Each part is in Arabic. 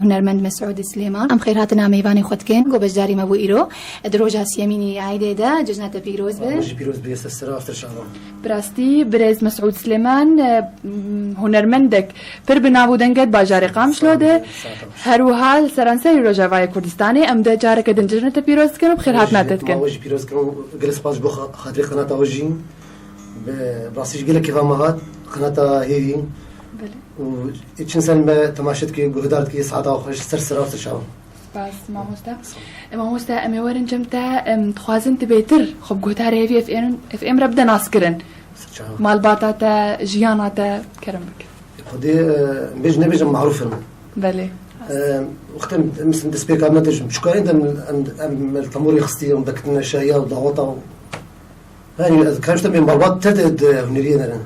هنرمند مسعود سليمان ام خيراتنا ميواني خدكن جو بجاري مبو ايرو دروجا سيميني عايده دا ججنات بيروز مش بيروز بيس السراف ترشاوا براستي برز مسعود سليمان هنرمندك پر بنابو دنگت باجاري قامشلو ده هروها سرانسي روجاوای كردستاني ام ده جارك دنجنات بيروز كن بخيراتنا تتكن وجه بيروز كن جلس باش بو خاطري قناه وجين براسيش قال كيف مهات قناه هي وإيش سنة تماشيت كي بقدرت كي صعدة وخش سرسرة وتشاو. بس ما مستا أمي ورن جمتا تخوازن تبيتر خب قهدار هيفي اف ام ربدا ناسكرن. مال باتا جيانا كرمك. خدي بيجن معروفين. بله. وقت مثل تسبيك عم نتج شكاين أم التمور يخستي ومدكتنا شاية وضغوطة. يعني كانش تبين مربط تدد هنرينا لنا.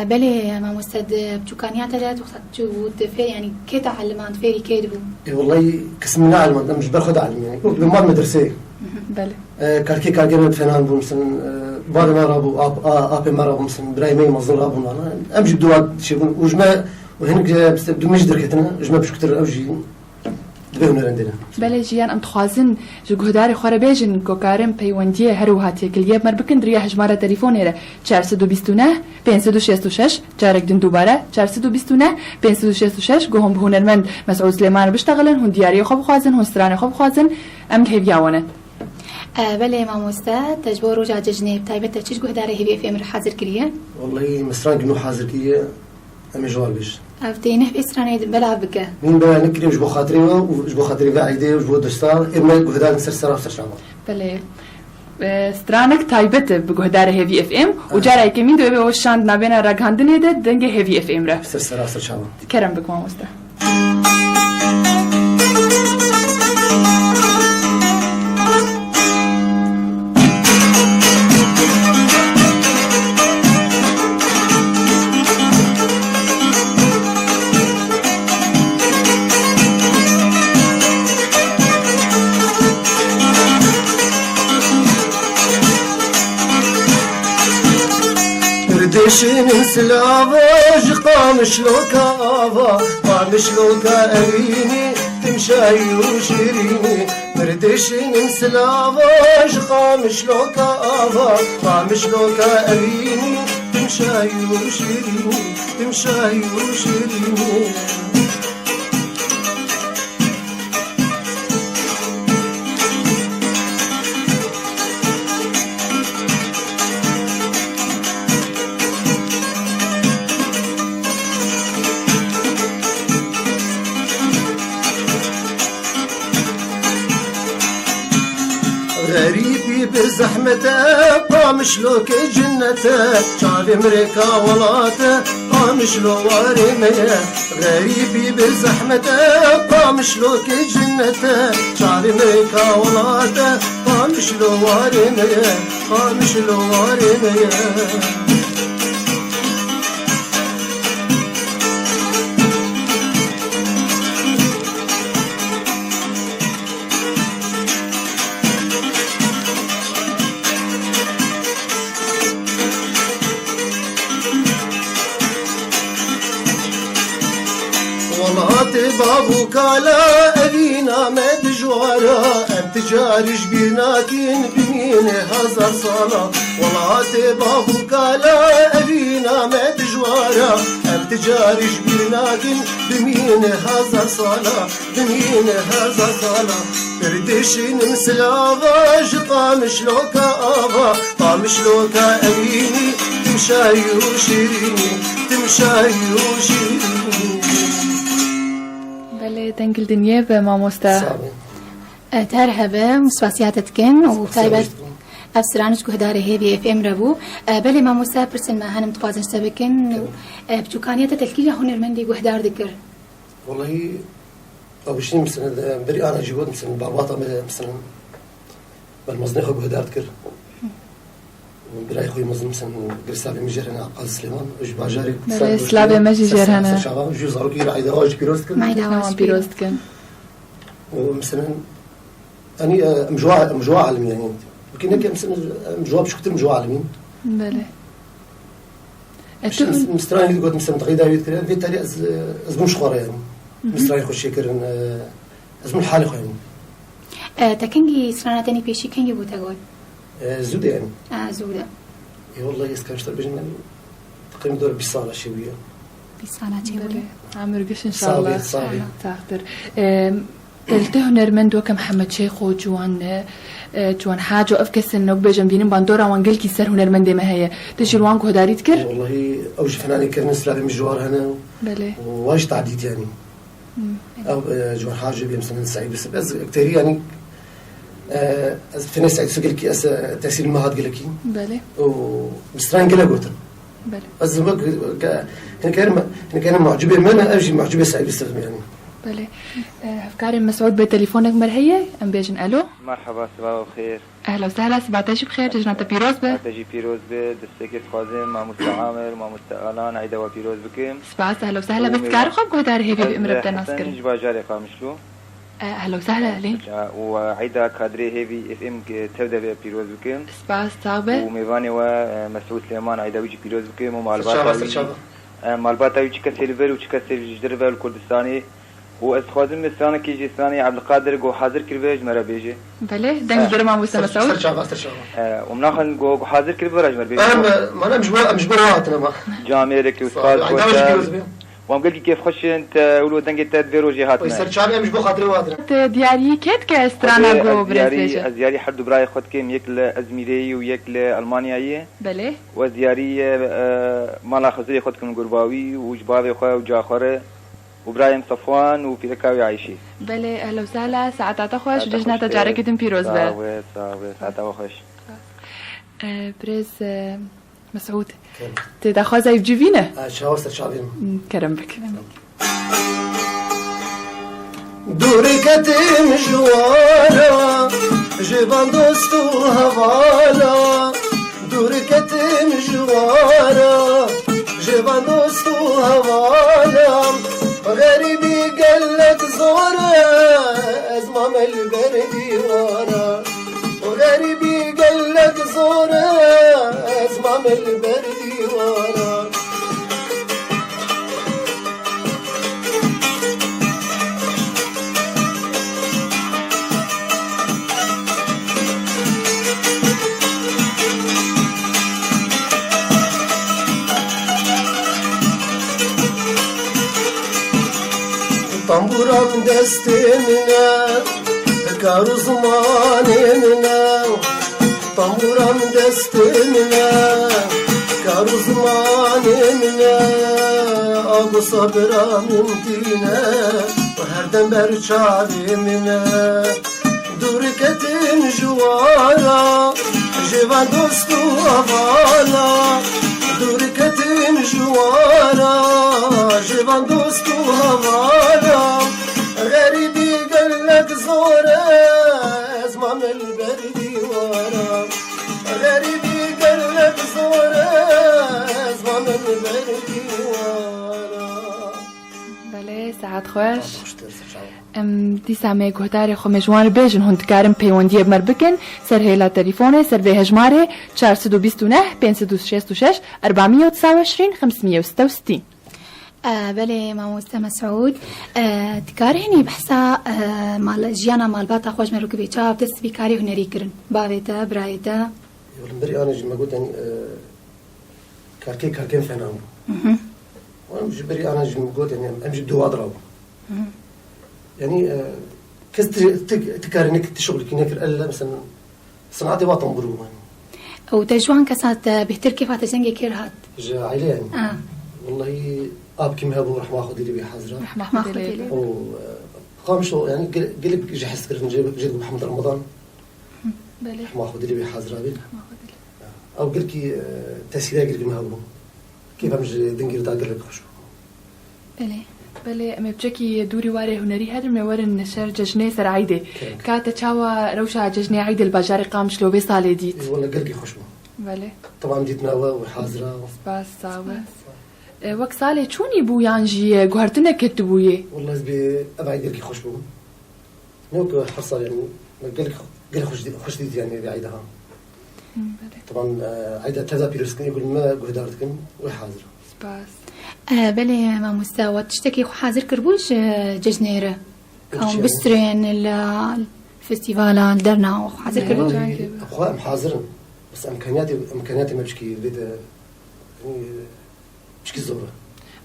بله ما مستد بشوكانيات لا تخطو تفير يعني كي تعلمان فيري كيدبو والله قسمنا علم مش باخذ علم يعني بالمال مدرسة بله كاركي كارجين فنان بو مثلا بعد ما رابو اب ما رابو مثلا برايمي مصدر رابو انا امجي بدوات شيء وجما وهنك بدو مش دركتنا جما بشكتر اوجي دبهنا عندنا بله جيان ام تخوازن جو قهدار خربيجن كوكارم بيونديه هروهاتي كليب مر بكن دريا هجماره تليفونيره 429 566 جارك دن دوباره 429 566 گوهم هنرمند مسعود سليمان بيشتغلن هون دياري خو بخوازن هون سترانه خو بخوازن ام هيفياونه بله ما مستد تجبر رجع جنيب تايبت تشج قهدار هي في امر حاضر كريه والله مسران كنو حاضر كيه ام جوابش افتينه في اسرانه بلا بك مين بقى نكري مش بخاطري ومش بخاطري قاعده ومش دستار اما قهدار سرسره وسرشامه بله سترانك تايبت بقهدار هيفي اف ام وجاري كمين دوبي وشاند نابينا راغاندني ده دنگه هيفي اف ام را سرسره وسرشامه كرم بك ما مستا دشين سلاواج قامش لوكا قامش لوكا أريني تمشي وشيريني بردشين سلاواج قامش لوكا قامش لوكا أريني تمشي وشيريني تمشي وشيريني غريبي بزحمته قامش لو كي جنته شعب امريكا ولاته قامش لو وارميه غريبي بزحمته قامش لو كي جنته شعب امريكا ولاته قامش لو وارميه قامش لو وارميه بابو كالا أبينا مد جوارا أم تجارش بيرناكين بمين هزار صالة والله بابو كالا أبينا مد جوارا أم تجارش بيرناكين بمين هزار صالة بمين هزار صالة بردشين مسلاواج قامش لوكا قامش لوكا أبيني تمشاي وشيريني تمشاي وشيريني بله تنقل دنيا بما مستا ترحبا مسواسياتتكن وطيبت افسرانش قهدار هيفي اف ام ربو بله ما مستا برسن ما هنم تخوازن سبكن بجوكانيات تلكيجا هنرمندي قهدار ذكر والله اول شيء مثلا بري انا جيبوت مثلا بعباطه مثلا بالمزنخه قهدار ذكر براي خوي مزن مثلا قرسابي مجرنا عقال سليمان اج باجاري سلابي مجي جرنا شباب جو زاروكي رايده اوج بيروستكن ما يداوش بيروستكن ومثلا اني مجوا عالمين يعني لكن مثلا مجوا باش كنت مجوا عالمين بله مستراني قلت مثلا تغيدا يذكر في تالي ازبون شخوره يعني مصراي خوش شكرن ازم الحالي خوين تكنجي سرانا تاني بيشي كنجي بوتاغول زودة يعني زودة اي والله يسكرشتر بجن تقريبا دور بصالة شوية بصالة شوية عمر قش ان شاء الله صافي تاخدر قلت هنرمند وكم محمد شيخ جوان حاجة أفكس إنه بيجن بينم باندورا وانجل كي سر هنرمند ما هي تشيل وانكو هداري تكر والله أوج فناني كرن سلابي من جوار هنا بله وايش تعديت يعني أو جوان حاجة بيمسنا سعيد بس كتير يعني فينا سعيد سجل كي تأثير ما هاد قلكي بله وبستران قلا قلت بله بس كان معجبة منها أجي معجبة سعيد بستخدم يعني بله أفكاري مسعود بتليفونك مرهية أم بيجن ألو مرحبا صباح الخير أهلا وسهلا سبعتاش بخير جنات بيروز به تجي بيروز به دستك خوازم مع مستعامر مع مستقلان عيدا وبيروز بكم سبعة أهلا وسهلا بس كارو خب قدار هيفي بإمرة بدنا حسن نذكر جبا جاري قامشلو أهلا وسهلا أهلين وعيدا كادري هيفي اف ام تبدا بيروز بكم سبعة صعبة وميفاني ومسعود سليمان عيدا ويجي بيروز بكم ومالباتا مالباتا ويجي كسيلفر ويجي كسيلفر جدرفا الكردستاني وأستخدم مثلاً كيجي ثاني عبد القادر جو حاضر كربيج مرة بيجي. بله دنج درما موسى مسعود. ومناخن جو حاضر كربيج مرة بيجي. ما أنا مش برواتنا ما. جامعك وأستاذ. وام قلت كيف خش أنت ولو دنج تدبير وجهاتنا. ويصير شعبي مش بخاطر واتنا. دياري كيت كاسترانا جو بريزيج. زياري حد براي خد كم يكل أزميري ويكل ألمانياية. بله. وزياري مالا خزري خد كم قرباوي وجبابي خا وجاخرة. وابراهيم صفوان وبيركاوي عايشي بله اهلا وسهلا ساعات خوش وججنا تجارك دم بيروز به صاوي ساعات خوش بريز مسعود تدخل زي بجيفينا شاوست شعبين كرم بك دوري كتم جوارا جيبان دوستو هوالا دوري كتم جوارا جيبان دوستو هوالا غريبي قلك زورا ازمام البردي ورا وغريبي قلك زورا ازمام البردي ورا طنبورم دستمنا كارو زماننا طنبورم دستمنا كارو زماننا أبو صبرا من دينا وهردن برشابي منا دوركتم جوارا جيبا دوستو أفالا دوركتم جوارا جيبا دوستو هوالا غريبي قلك زورا ازمام البردي ورا غريبي قلك زورا ازمام البردي ورا بله ساعات خوش دي سامي گهدار خو مجوان بيجن هند كارم پیوندی بمر بکن سر هیلا تليفونه سر به هجماره 429 566 429 566 بله ماموستا مسعود تكار هني بحسا مال جيانا مال باتا خوش مروك بيچا بتس بكاري هنري كرن باويتا برايتا والمري انا جي ما قلت يعني كاركين فنان وانا جبري انا جي ما قلت يعني امجي بدو اضرب يعني كز تكارنك تشغل كينك الا مثلا صنعتي وطن برو او تجوان كسات بهتر كيف تجنجي كيرهات جا عيلي يعني والله ابكي مهابو رح ماخذ لي بحزره رح ماخذ لي وقامشو يعني قلب جهزت كرن جيب محمد رمضان بله رح ماخذ لي بحزره بي او قلكي تسيره قلك مهابو كيف امج دنجير دا قلك خشو بله ام بجكي دوري واري هنري هذا من ورن نشر ججنه سر عيده كاتا تشاوا روشا ججنه عيده الباجاري قامش لو بيصالي ديت والله قلقي خشو بله طبعا ديت ناوا وحاضره بس صاوه وقت صالي شوني بو يانجي غهرتنا كتبويه والله زبي ابعد قلقي خشو نوك حصل يعني قلقي خش ديت يعني بعيدها طبعا عيده تذا بيرسكني يقول ما قدرتكم وحاضره بس بله مامۆستا و تشتێکی حاضر کردبووش جژنێرە ئەوم بسترێن الفستیڤالە دەرناوە حاضر کردبوو أخوة أم حاضرن بس إمكانياتي ما بشكي زورة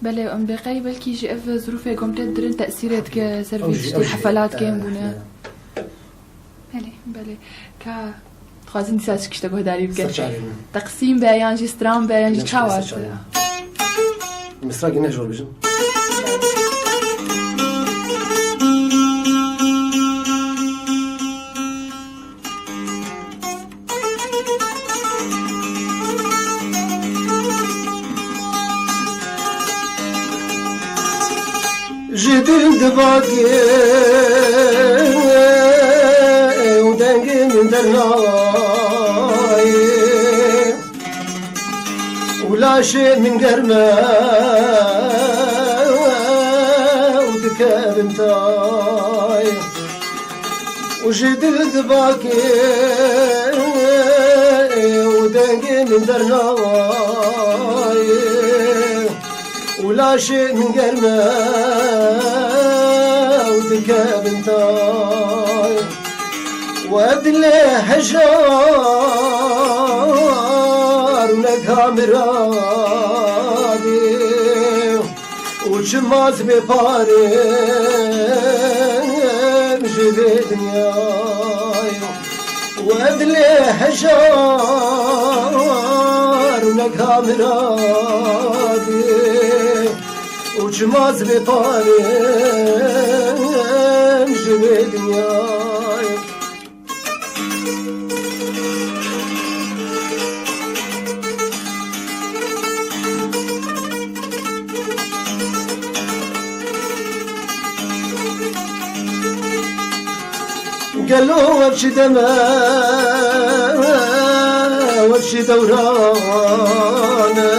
بله ام بقي بلكي جي اف ظروف كومبليت درن تأثيرات كسيرفيس حفلات كان بونا بله كا خوازن ديساش كشتا قهداري بك تقسيم بيان جي سترام بيان جي تشاوات مسراقي نهجور بجن جدل دباكي ودنقي من درناي ولا شيء من قرمه وذكر انتاي وجدل دباكي ودنقي من درناي ولا شيء من قرمه وذكر انتاي وادله حجار ونكها مرادي وشماس بباري جبي دنياي وادله حجار ونكها مرادي وشماس بباري جبي دنياي قالوا وبشي دماء وبشي دورانا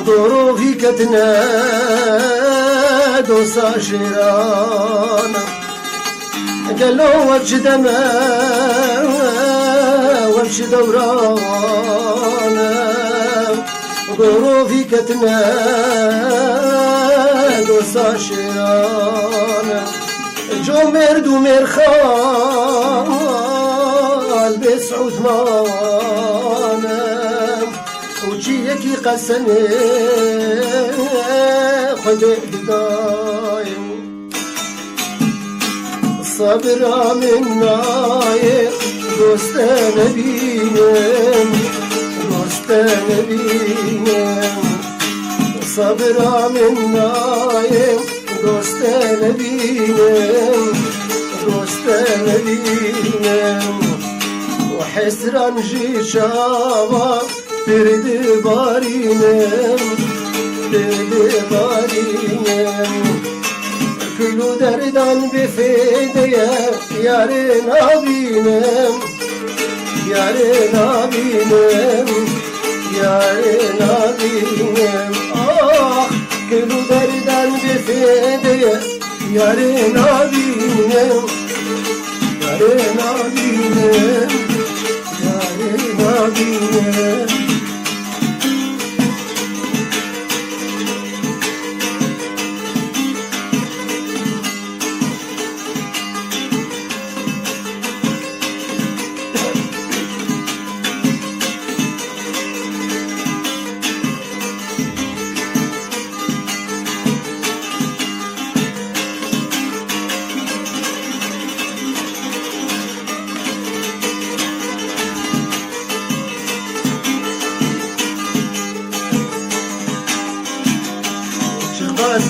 ظروفي كتناد وصاشرانا قالوا وبشي دماء وبشي دورانا ظروفي كتناد وصاشرانا جو مرد ومرخال بسعود مانا وجيكي قسني خدق دايم الصبر من نايم دوست نبينم دوست نبينم الصبر من نايم دوست نبينم دوست نبينم وحسران جي شابا برد بارينم برد بارينم كلو دردان بفيديا يارين أبينم يارين أبينم يارين أبينم كلو دردان بفيديا يارين أبينم يارين أبينم يارين أبينم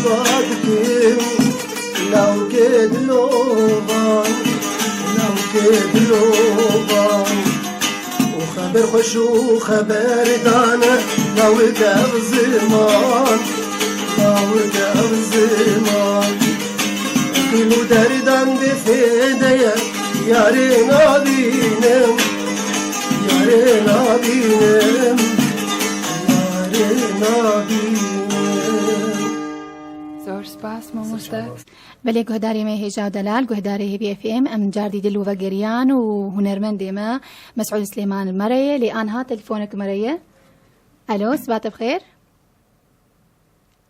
صادقين لو كدلوبان لو كدلوبان وخبر خوش وخبر دانا لو داب زمان لو داب زمان كلو دردان بفيديا يارين أبينم يارين أبينم يارين أبينم زۆر سپاس مامۆستا. بەلێ گۆداری هێژا و دەلال گۆداری هێبی اف ام ئەم جاردی دل و بەگەریان و هونەرمەندێمە مەسعود سلێمان مەرەیە لێ ئانها تەلیفۆنێک مەرەیە. ئەلۆ سباتە بخێر.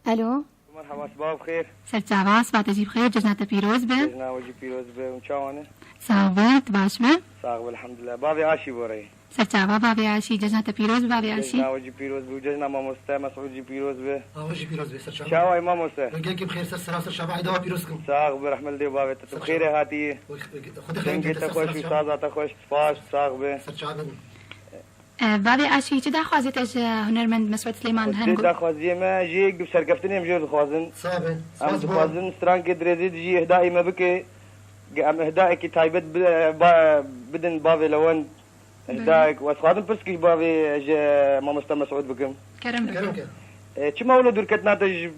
الو مرحبا صباح بخير. سرچاوا سبات جی بخیر جنات پیروز به جنا وجی پیروز به اونچاوانه ساوت باش به صاحب الحمد لله بابي عاشي بوري سرچاوا بابی عاشی جنات پیروز بابی عاشی جنا وجی پیروز به جنا ما مستا مسعود جی پیروز به وجه پیروز به سر شعبان شاوي ما مستا رجعك بخير سر شعبان عيدوا پیروزكم صاحب رحمه الله بابي بخير هاتي خد خير دنگی تخوش استاد تخوش سپاس صاحب سر شعبان بابی عاشی چه دخوازیت از هنرمند مسعود سلیمان هنگو دا خوازی ما جيك سرقفتني مجور خوازن صابن ام خوازن ستران كي دريزي جي اهدائي ما بكي ام اهدائي كي تايبت بدن بابي لون اهدائك واسخادم برسكي بابي ما مستا مسعود بكم کرم بکن كلام كما ولا دوركتنا تج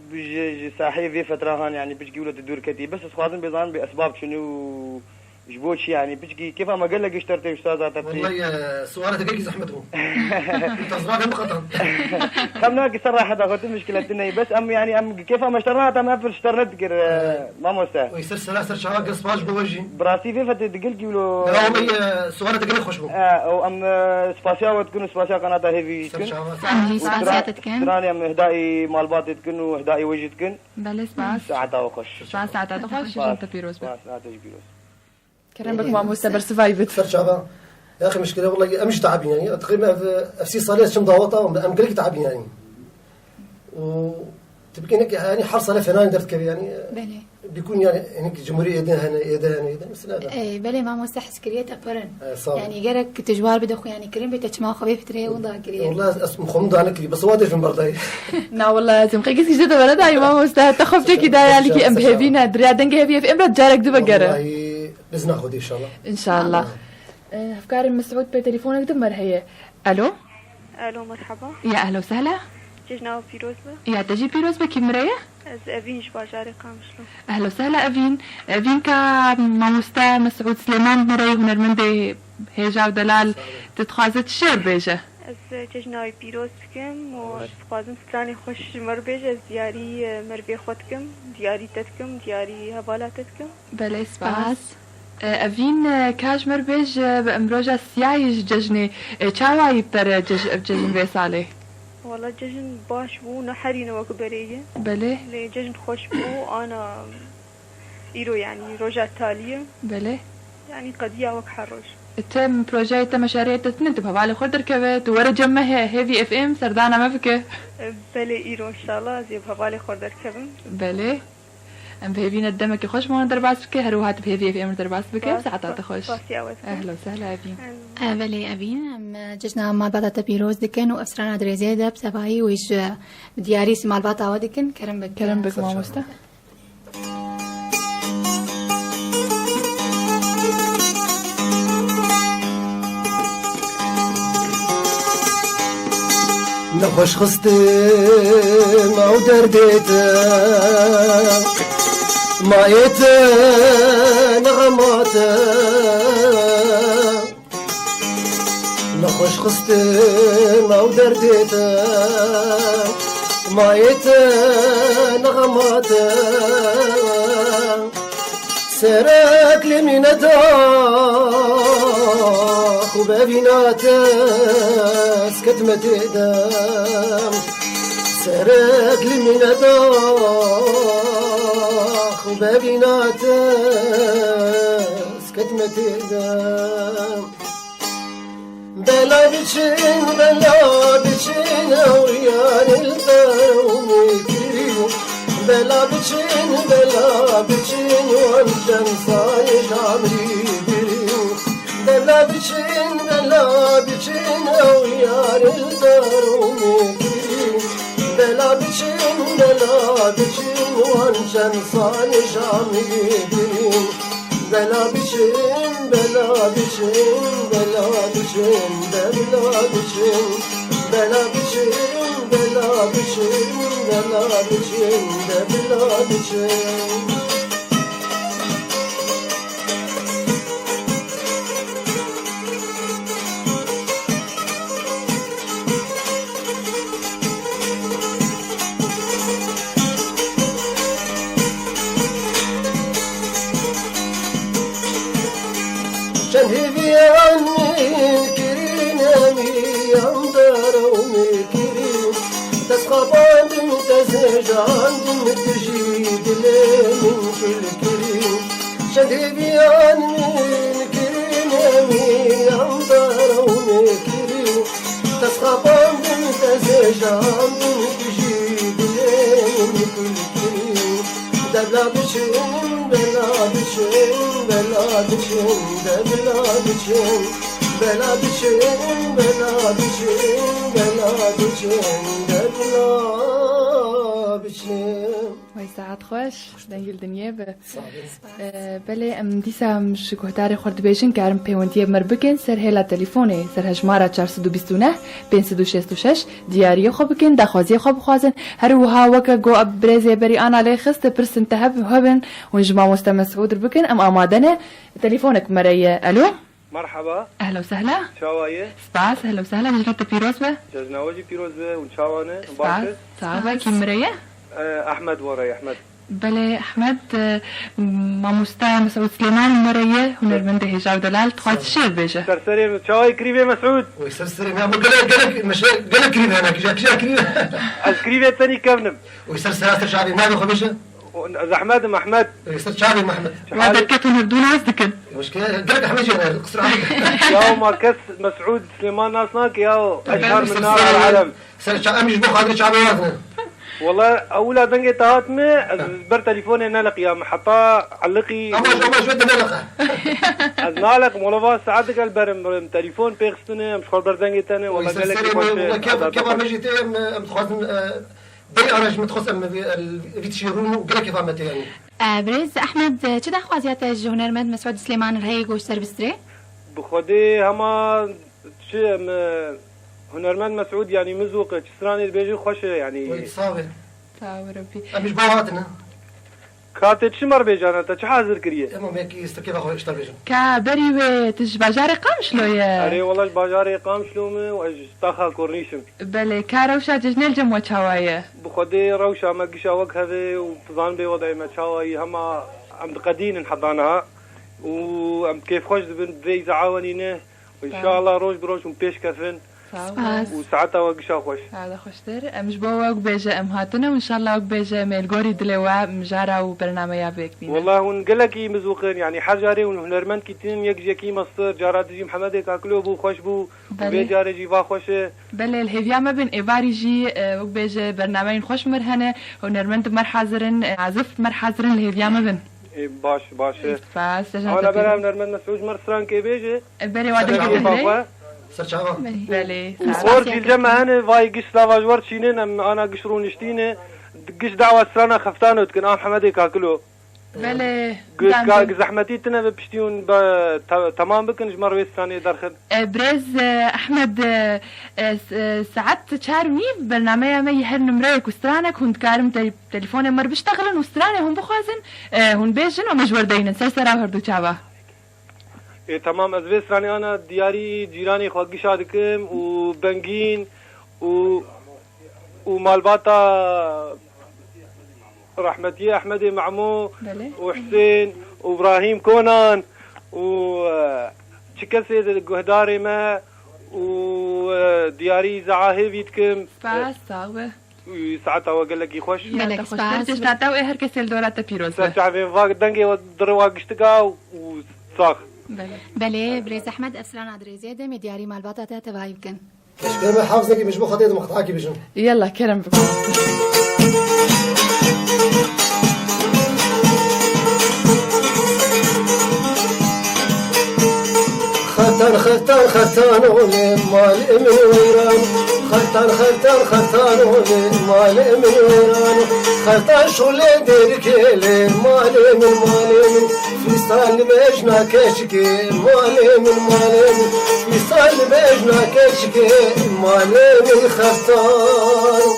صحيح في فتره هان يعني بيجي ولا دوركتي بس اسخادم بيضان باسباب شنو جبوش يعني بيجي كيف ما قال لك اشتريت استاذ والله سؤالك دقيقة زحمتهم تصبح مقطع خمناك صراحة اخذت مشكلتنا بس ام يعني ام كيف ما اشتريتها ما في اشتريت ما مستاهل ويصير سلاسل شعبان قص باش بوجهي براسي في فتره تقول كيلو راهم سؤالك دقيقة خوشبو او ام سباسيا وتكون سباسيا قناه هيفي سر شعبان عندي سباسيات كان تراني ام اهدائي مالبات تكون واهدائي وجه تكون بله سپاس ساعتها وخش ساعت خوش جنات پیروز به ساعتها تجيلوس کرم بک ماموستا بر سفایبت سر شعبان يا اخي مشكلة والله امش تعبين يعني تقريبا في صالات شم ضاوطة ام قلك تعبين يعني وتبكي انك يعني حرص على فنان درت كبير يعني بله بيكون يعني هناك جمهورية يدها بس لا اي بله ما مستحس كريت ابرن صار يعني جرك تجوار بدخو يعني كريم بتجمع خبيب تري وضع كريم والله اسم خمضة انا كري بس وادي في المبرداي نا والله تمقي قيس جدا بلد هاي ماموستا تخف جاكي دايا لكي ام بهيفينا دريا دنگه هيفي في امرت جارك دو بقرة والله بس ناخذ ان شاء الله ان شاء الله افكار مسعود بتليفونك دمر هي الو الو مرحبا يا اهلا وسهلا جناب پیروز به يا تجي پیروز بکی مريه از اوینش بازار قامشلو اهلا وسهلا افين افين كا ماموستا مسعود سليمان مريه هنرمند هيجا ودلال تتخازت الشعر بيجه از جناب پیروز بکم و خوازم ستانی خوش مر بیج از دیاری مربی خودکم دیاری تتکم دیاری حوالاتتکم بله سپاس افين كاش مربيج بامروجا سيايج ججني چاواي پر ججن ويسالي والله ججن باش بو نحرين وك بريه بله لي ججن خوش بو انا ايرو يعني روجا تاليه بله يعني قضيه وك حروج تم بروجي تم مشاريع تتنت بهوالي خدر كبت ورا جمه هيفي اف ام سردانا ما فيك بله ايرو ان شاء الله زي بحوالي خدر كبم بله ام بهيفينا دمك خوش مون درباس بك هروهات بهيفي اف ام درباس بك ساعات خوش اهلا وسهلا افين بله ابين ام ججنا مالبات پیروز دکن و اسرانا دريزه دب سباهي ويش دياري سي مالبات اوا دکن کرم بك ماموستا نخوش خستم او درديتم مايت نغماتم نخوش خستم او درديتم مايت نغماتم سرك لمن داخ وبابيناتس كتمة دم سرك لمن داخ وبابيناتس كتمة دم بلا بچين ويان القوم كريم بلا بچين وانجن صايش عمري كريم بلا بچين ويان القوم كريم بلا بچين وانجن صايش عمري كريم بلا بچين بلا بچين بلا بچين بلا بچين بلا بچين بلا بچين بلا بچين بلا بچين شنهبي عني كرين أمي يندر ومكرين تسقبان تزج جان تجيد لي من كل كريم شدي بيان من كريم يمين أمطار ومكريم تسخبان تزجان تجيد لي من كل كريم دبلا بشين بلا بشين بلا بشين دبلا بشين بلا بشين بلا بشين بلا بشين دبلا بشين وای ساعت خوش دنگل دنیا به بله ام دیسا مش گهدار خورد بیشین کارم پیوندی مر بکن سر هلا تلفونه سر هجمارا 429 566 دیاری خوب بکن دخوازی خوب خوازن هر وها وکا گو ابرزی بری آن علی خست پرسن تهب هبن ونجمع مستمع سعود بکن ام آمادنه تلفونك مريا الو مرحبا اهلا وسهلا شاوايه سباس اهلا وسهلا جرت بيروز به جزناوجي بيروز به ونشاوانه سباس صعبه كي مريا احمد وراي احمد بله احمد ماموستا مسعود سليمان مريا هنرمند هجاو دلال تخوات الشير بيجا سرسري شاواي كريفي مسعود ويسرسري ما قالك مش قالك كريفي انا جا كريفي الكريفي الثاني كابنم ويسرسر شعبي ما بيخو بيجا احمد محمد يسر شعبي محمد وذكرت هردون عزدكن مشكله قالك احمد القصر عليك يا ما كس مسعود سليمان ناصناك يا اشهر من نار على العالم سر شعبي مش بخاطر شعبي وطني والله اولا دنجي تهاتمي بر تليفوني نلق يا محطة علقي اما شو بدنا نلقى از نالق مولوفا ساعتك البرم تليفون بيخستني مش خور بردنجي تاني والله قال لك كيف ما جيت متخاصم بي انا متخاصم الفيتشيرون وقال كيف عملت يعني بريز احمد چه دخوازیات هنرمند مسعود سليمان رهي گوش سر بستري بخودي هما شي هنرمند مسعود يعني مزوق تشسراني بيجي خوش يعني صابر ربي مش بواتنا كاتت شمر بيجانا تا چه حاضر كريه اما ميكي استكيف اخو اشتر بيجن كبري وتج بجاري قامش لو يا اري والله الباجاري قام شلومي واجتاخا كورنيشم بله كاروشا ججنل جمو چاوايه بخودي روشا ما قشا وك هذا وبظان بي وضعي ما تشاوي هما عم قدين نحضانها وعم كيف خوش بي زعاونينه وان شاء الله روج بروج بيش كفن وساعتها وقشا خوش هذا خوشتر مش بوا وك بيجا ام هاتنا وان شاء الله وك بيجا ميلغوري دلوا مجارا وبرنامج بيك بينا والله ونقلكي مزوقين يعني حجاري ونهنرمند كيتين يجي كي مصر جارات جي محمد كاكلو بو خوش بو بيجاري جي با خوش بله الهيفيا ما بين اباري جي وك بيجا برنامج خوش مرهنه ونرمند مر حاضرن عزف مر حاضرن الهيفيا ما بين باش فاس انا برام نرمند مسعود مرسران كي بيجي بري وادي سرچاوا بله خورجي الجمع هنا فاي قش لافاج ورشينين انا قشرون اشتينه قش دعوه سرانا خفتانه تكن محمد كاكلو بله قش زحمتي تنا بشتيون تمام بكن جمر ويس ثاني درخل بريز احمد ساعات تشارني برنامج ما يهر نمرك وسترانك كنت كارم تليفون مر بيشتغلن وسترانه هم بخازن هون بيجن ومجور دينن سرسرا هردو چاوا إيه تمام أزبيس راني أنا دياري جيراني خواقي شادكم وبنجين ومالباتا رحمتي أحمد معمو وحسين وإبراهيم كونان وشكسي الجهداري ما ودياري زعاهي بيتكم سباس صعبة ساعتها وقال لك يخش ملك سباس تشتاتا وإهر كسل دورات بيروز سرچعبين فاق دنجي ودروا قشتقا وصاخ بله بريز احمد افسران ادريزي دم دياري مالباطه تبعي يمكن مش كلمه حافظك مش بخطيط مقطعك بيجن يلا كرم ختان ولي مال من ويران ختان ولي مال من ويران ختان شولي ديرك لي مال من في صال بجنا كشكي مال من في صال بجنا كشكي مال من ختان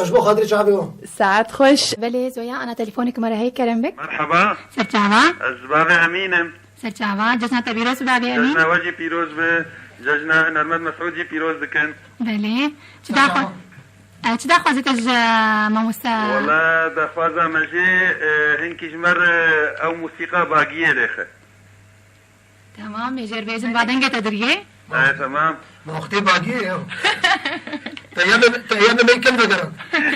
مش بخاطري شعبي ساعات خوش بله زويا انا تليفونك مره هيك كرم بك مرحبا سرچاوا الزبابة أمينة سرچاوا جسنا تبيروز بابي امين ججنا وجي بيروز به ججنا نرمد مسعودي بيروز دكن بله چه دخوازت از ماموسا والله دخوازة مجي هنكي جمر أو موسيقى باقية دخل تمام يجر بيجن بعدين قد تدريه تمام ما اختي باقيه تأيام ما يكم بقرة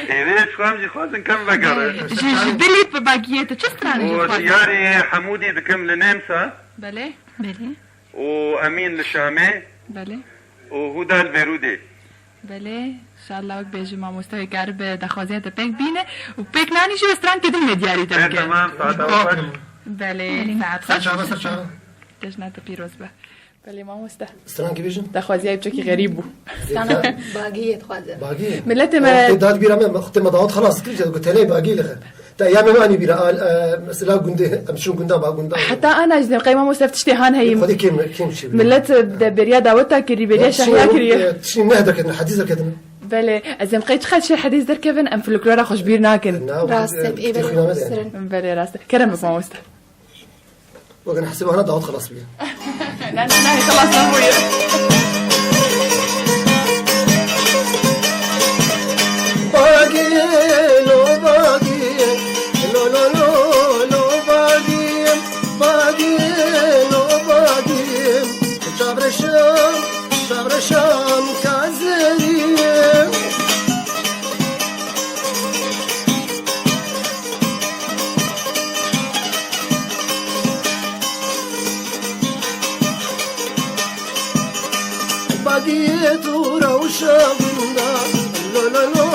إيش خامجي خوازن كم بقرة جبلت بباقية چه استراني وسياري حمودي دكم لنمسا بله وأمين للشامي بله وهدى البيرودي بله ان شاء الله وقت بيجي ما مستوي قارب دخوازيات بيك بينه وبيك ناني شو استران كده مدياري تبقى تمام ساعة بله ساعت خش سرچاوه تجنا تبيروز به بله ما مستوي استران كي بيجن دخوازيات بشكل غريب بو أنا باقية خوازة باقي ملت ما داد بيرا ما اختي ما ضغط خلاص كل جد قلت لي باقي لك تأيام ما اني بيرا مثلا قنده امشون قنده با قنده حتى انا جد القيمه مستوي تشتهان هي خدي كيم شي ملت بريا داوتا كري بريا شهيا كري تشني نهدك ان حديثه كده بله ازم قيت خد شي حديث در كيفن ام فلكلورا خوش بير ناكن راسته بإبل سرن بله راسته كرم بما مستوي وكان حسبها انا ضغط خلاص بيا لا خلاص ابويا باقي لو باقي لو لو لو لو باقي باقي لو باقي شبر شام كازري باقي تورا وشابنا لو لو لو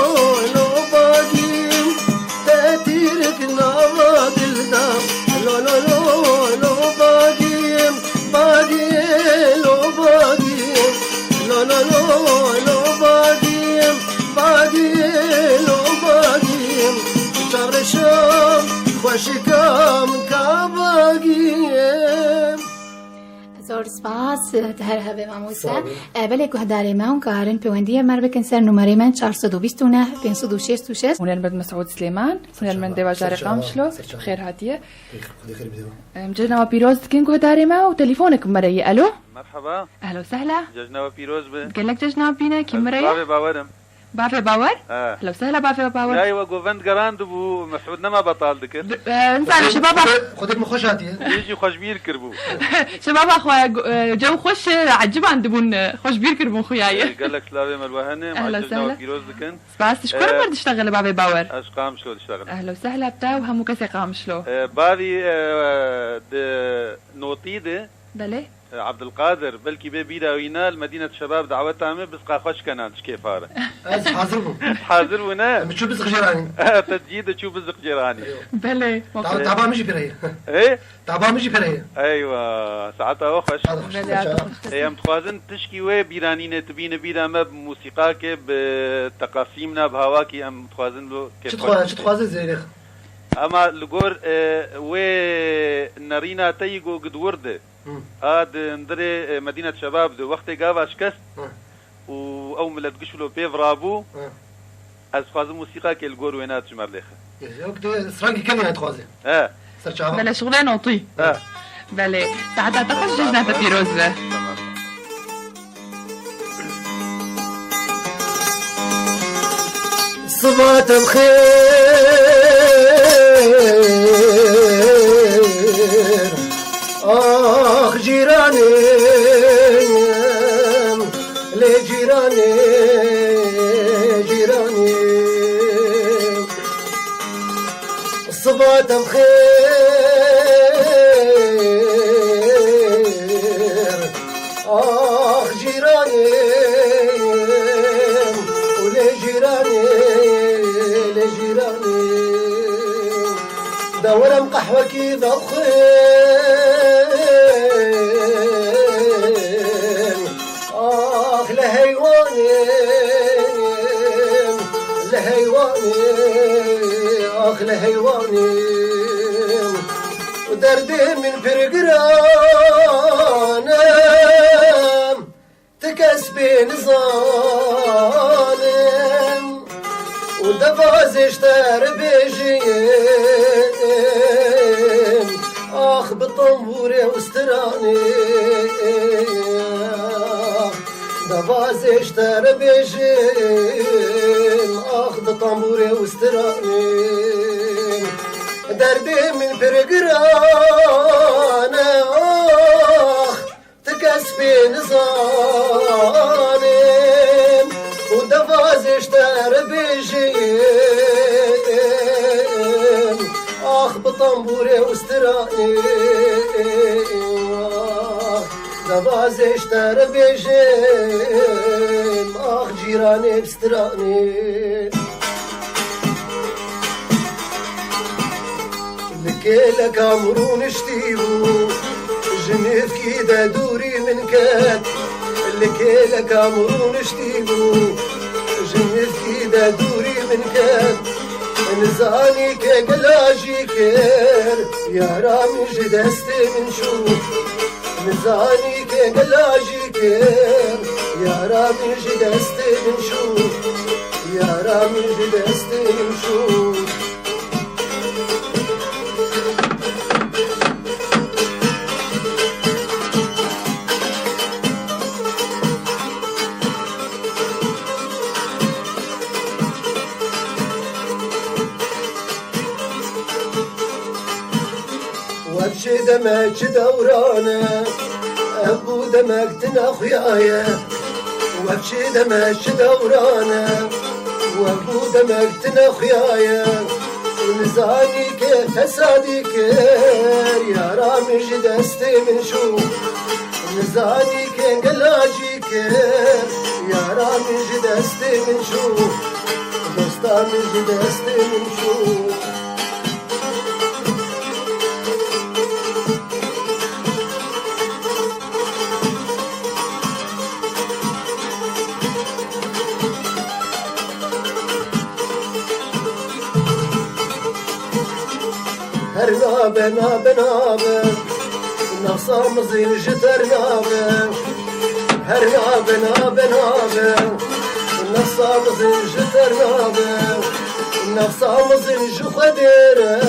لو باقي تاتيرك نوادلنا لو لو لو لو باقي باقي لو باقي لو لو لو لو باقي باقي لو باقي شهر شام خوشكام كاباقي زور سپاس تهر هبه ماموسا بله که هداره ما کارن پیوندی مر بکن سر نمره من 429 566 هنر بد مسعود سليمان هنر من دوا جاري قامشلو خير هاتيه خير بدو مجرنا وبيروز كين هداره ما وتليفونك مري الو مرحبا اهلا وسهلا ججنا وبيروز به قال لك ججنا بينا كي مري بابي باورم بافي باور اهلا وسهلا بافي باور ايوه جوفند جراند بو مسعود نما بطال دكر انسان شباب خدك مخش هاتي يجي خوش بير كربو شباب اخويا جو خوش عجب عندبون خوش بير كربون خوياي قال لك سلامي ملوهنه مع ججنا وبيروز دكن بس شكرا مرد اشتغل بافي باور اش قام شلو تشتغل اهلا وسهلا بتاع وهمو كسي قام شلو بابي نوطيده بله عبد القادر بلكي بيدا وينال مدينة شباب دعوتها عمي بس خوش كنانش كيف هذا حاضرهم حاضر ونا شو بزق جيراني تجيد شو بزق جيراني بله تعبان مشي بريه ايه تعبان مشي بريه ايوه ساعتها خوش ايام تخوازن تشكي وي بيرانينه تبين بيدا ما بموسيقاك بتقاسيمنا بهواكي ام تخوازن له كيف تخوازن زي اما لغور وي نارينا تيجو قد ورده هاد ندري مدينة شباب دو وقت قاوا شكست و او ملت قشلو بيف رابو از خوازم موسيقى كي الغور وينات جمر ليخه يوك سرانكي كم يعني تخوازي سرچاوا بلا شغلانه نوطي بلا ساعتها تخش ججنا تبيروز به صبات الخير آخ جيراني لي جيراني جيراني صبات الخير آخ جيراني ولي جيراني لي جيراني دورم قحوة كذا لهيواني ودردي من فرقرانم تكسبي نظالم ودفاز اشتر بيجين اخ بطنبوري واستراني دفاز اشتر بيجين اخ بطنبوري واستراني دردي من فرقران اخ تكسبي نظالم ودفاز اشتر بيجين اخ بطنبوري واسترائي دباز اشتر بيجين اخ جيراني بسترائي لك عمرون اشتيبو جنيف كيدا دوري من كات لك عمرون اشتيبو جنيف كيدا دوري من كات نزاني كقلاجي كير يا رامي جدستي من شوف نزاني كقلاجي كير يا رامي جدستي من شوف يا رامي جدستي من شوف وابشي دمك دورانا ابو دمك تنخيايا وابشي دمك دورانا وابو دمك تنخيايا ونزاني كيف فسادي كير يا رامي جدستي من شوف نزاني كيف قلاجي كير يا رامي جدستي من شوف دوستاني جدستي من شوف هرنابه نابه نابه نفسا مزين جتر نابه هرنابه نابه نابه نفسا مزين جتر نابه نفسا مزين جخديره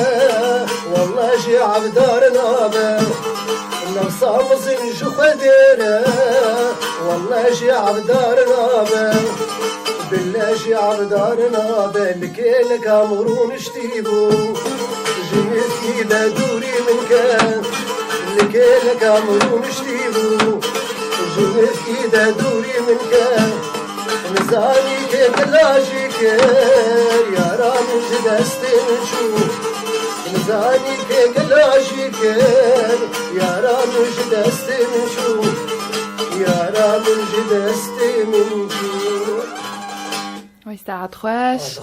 والله جي عبدار نابه نفسا مزين جخديره والله جي عبدار نابه بالله جي عبدار نابه لك عمرون اشتيبو جنيت كيدا دوري من كان لك عمرو نشتيبو جنيت كيدا دوري من كان نزاني كيف لاجي كير يا رامي جدستي نشوف نزاني كيف لاجي كير يا رامي جدستي نشوف يا رامي جدستي نشوف ويستعد خوش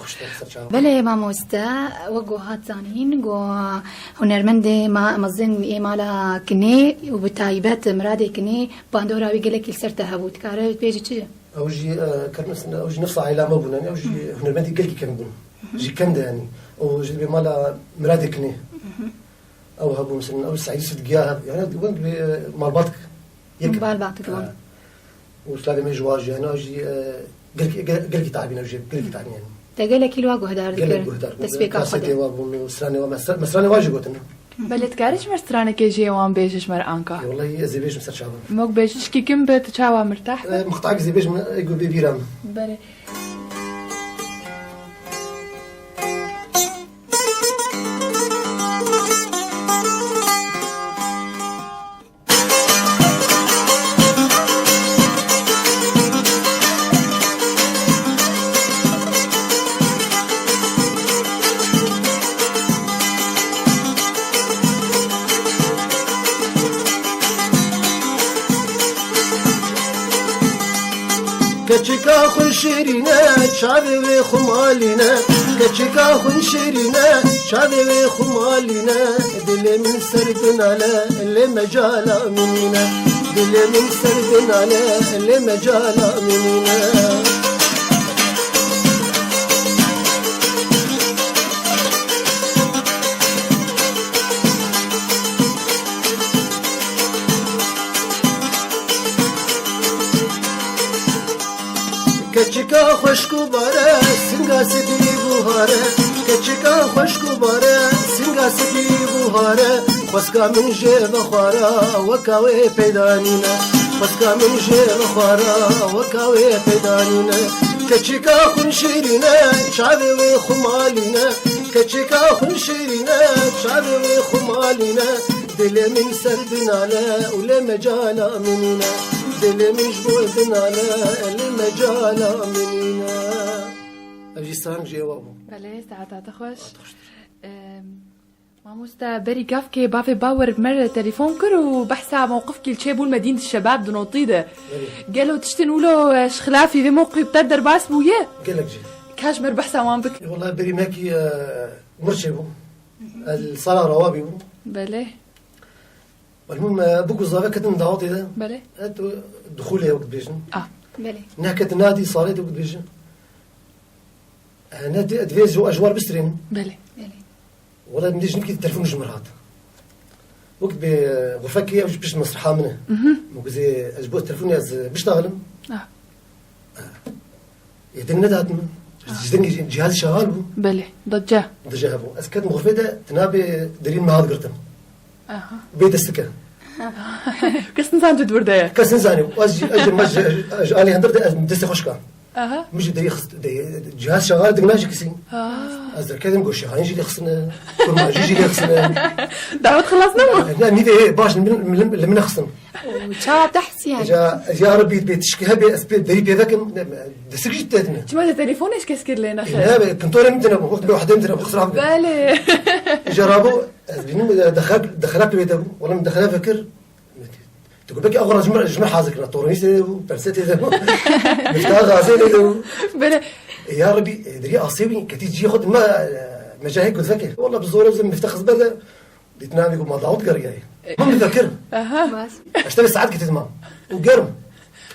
بله ماموستا وقو هات زانين قو هنرمند ما مزن إيمالا كني وبتايبات مرادي كني باندورا ويقلك السرتها هبوت كاره بيجي چه؟ أوجي كرمسنا أوجي نفس عائلة ما بنا أوجي هنرمندي قلقي كم بنا جي كم ده يعني أوجي بمالا مرادي كني أو هبو مثلا أو سعيد صدقيا يعني وين مال باتك مال باتك وين وسلالي مجواج يعني أوجي قلقي تعبين أوجي قلقي تعبين يعني تقول لك الواقع هدار ذكر تسبيك أخذ وسراني مسراني واجب قلتنا بلد كارش مرسترانه که جیوان بیشش مر آنکا والله زي بيج مسر شعبان موك بیشش کی کم به تچاوا مرتاح مقطع زي بيج يقول بيبيرام بله كتشكا خن شيرينا شعبي وخمالينا كتشكا خن شيرينا شعبي وخمالينا دل من سردنا لا اللي مجالا منينا دل من سردنا لا اللي مجالا منينا كتشكا خشكو بارا سنگا سدي بوهارا كتشكا خشكو بارا سنگا سدي بوهارا خسكا من جيب خوارا وكاوي بيدانينا خسكا من جيب خوارا وكاوي بيدانينا كتشكا خن شيرينا شعبي وخمالينا كتشكا خن شيرينا شعبي وخمالينا دل من سردنا لا ولا مجالا منينا دل من جبودنا لا المجال منينا أجي سان جي وابو بله ساعات خوش ماموستا بري كافكي بافي باور مرة تليفون كرو بحثا موقفك الشابو مدينة الشباب دنوطيدة قالوا تشتنولو شخلافي في موقف بتقدر باس بويا قال لك جي كاش مر بحثا وان بك والله بري ماكي مرشبو الصلاة روابي بله المهم بوكو زافا كتن دعوتي ده بله دخولي وقت بيجن بله ناكت نادي صارت وقت بيجن نادي ادفيزو اجوار بسترين بله والله نديش نبكي التليفون جمرات وقت بغرفكي باش مسرحه منه وكزي اجبو التليفون ياز بيشتغل يدن ندات جدني جهاز شغال بو بله ضجة ضجه بو اسكت مغرفه تنابي درين ما هاد قرتم بيت السكه كاس نزان تدور دايا كاس نزاني اجي مج علي هندر دستي خوشكا مش دري خص جهاز شغال دقناش كسي ازر كذا نقول شي هانجي لي خصنا كل ما يجي لي خصنا دعوت خلصنا لا ميدي باش من خصنا وتشاو تحت يعني يا ربي بيتشكيها بي دري بي ذاك دسك جتاتنا جماعة التليفون ايش كاسكر لنا خير لا كنت انا مدنا وقت بواحد مدنا بخسر بالي جربوا دخلت بيت ابو والله مدخلها فكر تقول بك اغرى جمع حازك طورنيس برسيتي ذا مفتاح غازي بالي يا ربي دري اصيبي كتيجي ياخذ ما مجاهيك وذكي والله بالزور لازم مفتاح زباله بتنام يقول ما ضاعت قريه ما متذكر بس اشتري ساعات كنت تمام وقرم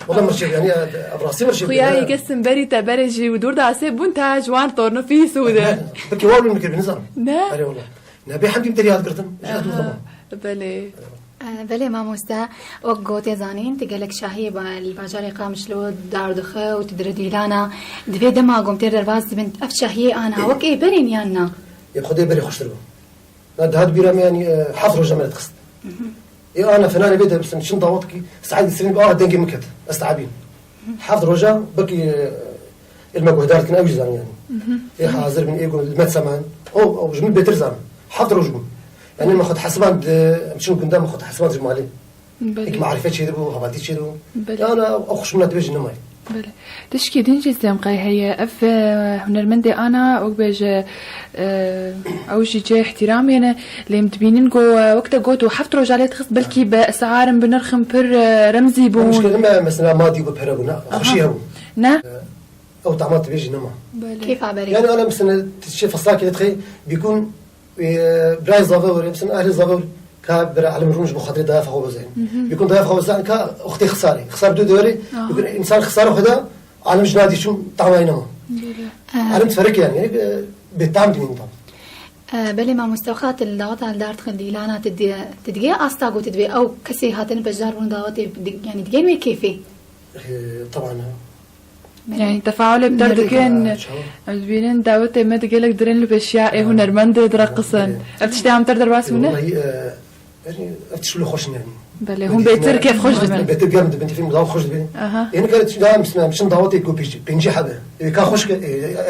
والله مرشي يعني ابراسي مرشي خويا يقسم بري تبرجي ودور دا عسيب وانت جوان طورنا فيه سودا بكي والله منك بنظام لا اي والله نبي حمدي مدري هاد قرتم بالي بله ماموستا وقوت يزانين تقلك شاهي بالباجاري قامشلو دار دخه وتدردي لانا دفي دما قوم تير درباز بنت اف شاهي انا وك اي برين يانا يبخذ بري خوش تربو هذا بيرام يعني حفر جمال تخص يا انا فنان بيت بس شن ضوطك سعيد السنين دنجي مكت استعبين حفر رجا بكي المجهودات كان اوجزان يعني ايه حاضر من ايجو المات سمان او جميل بيترزان حفر رجل يعني ما خد حسبان مشون قدام ما خد حسبان جمالي هيك ما عرفتش يدبو هبالتي شيرو انا اخش من تبج نماي بله تشكي دنجي سامقاي هي اف هنرمندي انا وبيج او شي جاي احترامي انا اللي متبينين جو وقت قوتو حفترو جالي تخص بلكي باسعار بنرخم بر رمزي بون مشكلة مثلا ما دي بهربنا خشيها نا او تعملت بيجي نما كيف عبري يعني انا مثلا تشوف فصاك تخي بيكون براي زافوري مثلا اهل زافوري كابر على مرونج بخاطر ضيافه هو زين بيكون ضيافه هو زين كا اختي خساري خسار دو دوري يكون انسان خساره خذا على مش نادي شو طعمينه على متفرق يعني بيتعم دين طبعا بله ما مستوخات الدعوات على دار تخلي لانا تدقي استاغو تدبي او كسي هاتن بجار ون دعوات يعني دقين كيفي طبعا يعني تفاعل بتردكن مجبرين دعوتي ما تقلك درين البشياء ايه هنرمند درقصن افتشتي عم تردر باس منه والله يعني افتش له خوش يعني بله هم بيتر كيف خوش دبن بيتر جامد بنتي في مضاف خوش دبن يعني كانت دائما اسمها مش دعوتي كو بينجي حدا كان خوش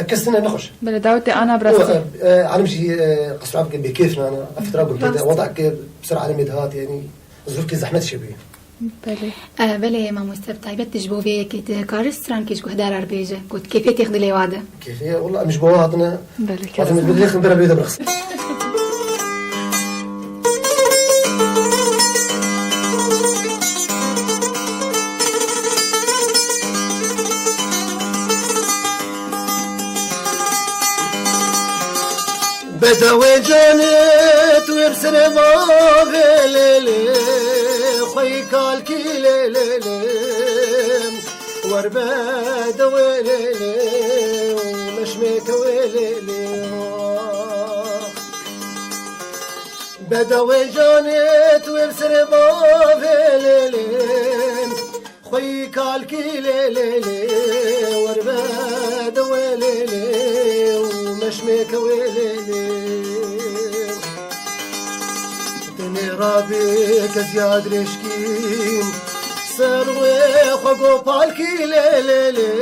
كسنا نخش بله دعوتي انا براسي انا مشي قصر عبد بكيفنا انا افترا قلت وضعك بسرعه على مدهات يعني ظروف كي زحمه شبيه بله بله ما مستبطيبت تجبوبي كيت كارستران كيش قهدار اربيجه كنت كيف تاخذ لي وعده كيف والله مش بوادنا بله هذا من بدي خبر بيد برخص بدوي جانت ويرسل بابي ليلي خيك الكيلي ليلي ورباد ويلي ومشميك ويلي بدوي جانت ويرسل بابي ليلي خيك الكيلي ليلي ورباد ويلي ومشميك ويلي تني رابيك زياد رشكين سروي خقو بالكي ليلي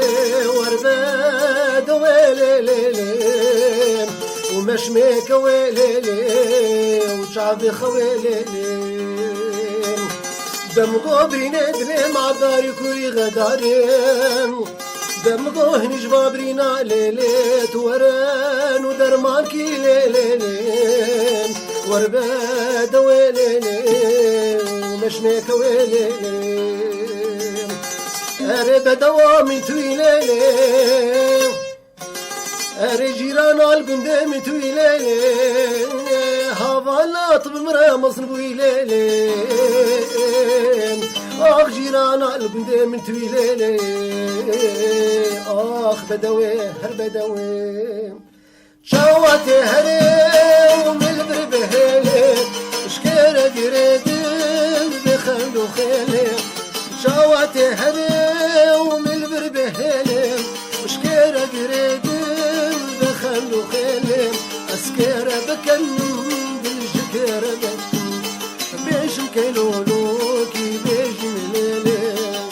ورباد ويلي ومشميك ويلي وشعبي خويلي دم قبري ندري مع داري كوري غداري دم ظهر جبابرينا ليلة وران ودرمان كي ليلين ورباد ويلين مشنيك ويلين أرب دوامي تويلين أري جيران القندام تويلين هذا لا طب مرا مصر بويلين آخ جيران القندام تويلين آخ بدوي هر بدوي شواتي هريم البربهلي شكرا قردم بخلو خيلي شواتي هريم البربهلي شكرا قردم بخلو خيلي أسكرا بكن بالشكرا بكن بيش مكيلولوكي بيش مليلي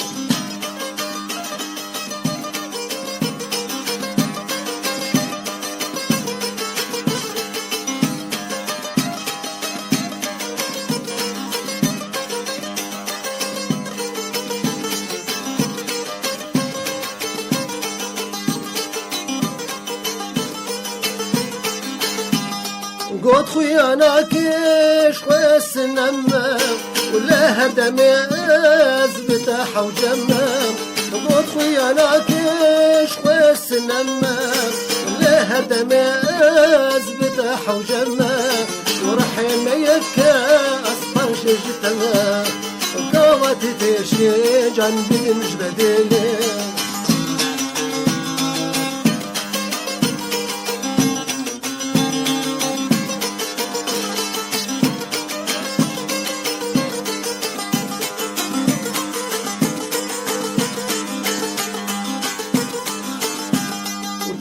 قد خيانا كيش قيس نما ولا هدمي أزبتح وجمم قد خيانا كيش قيس نما ولا هدمي أزبتح وجمم ورحم يكا أصبر شجتما وقواتي تيشي جنبي مش بديلي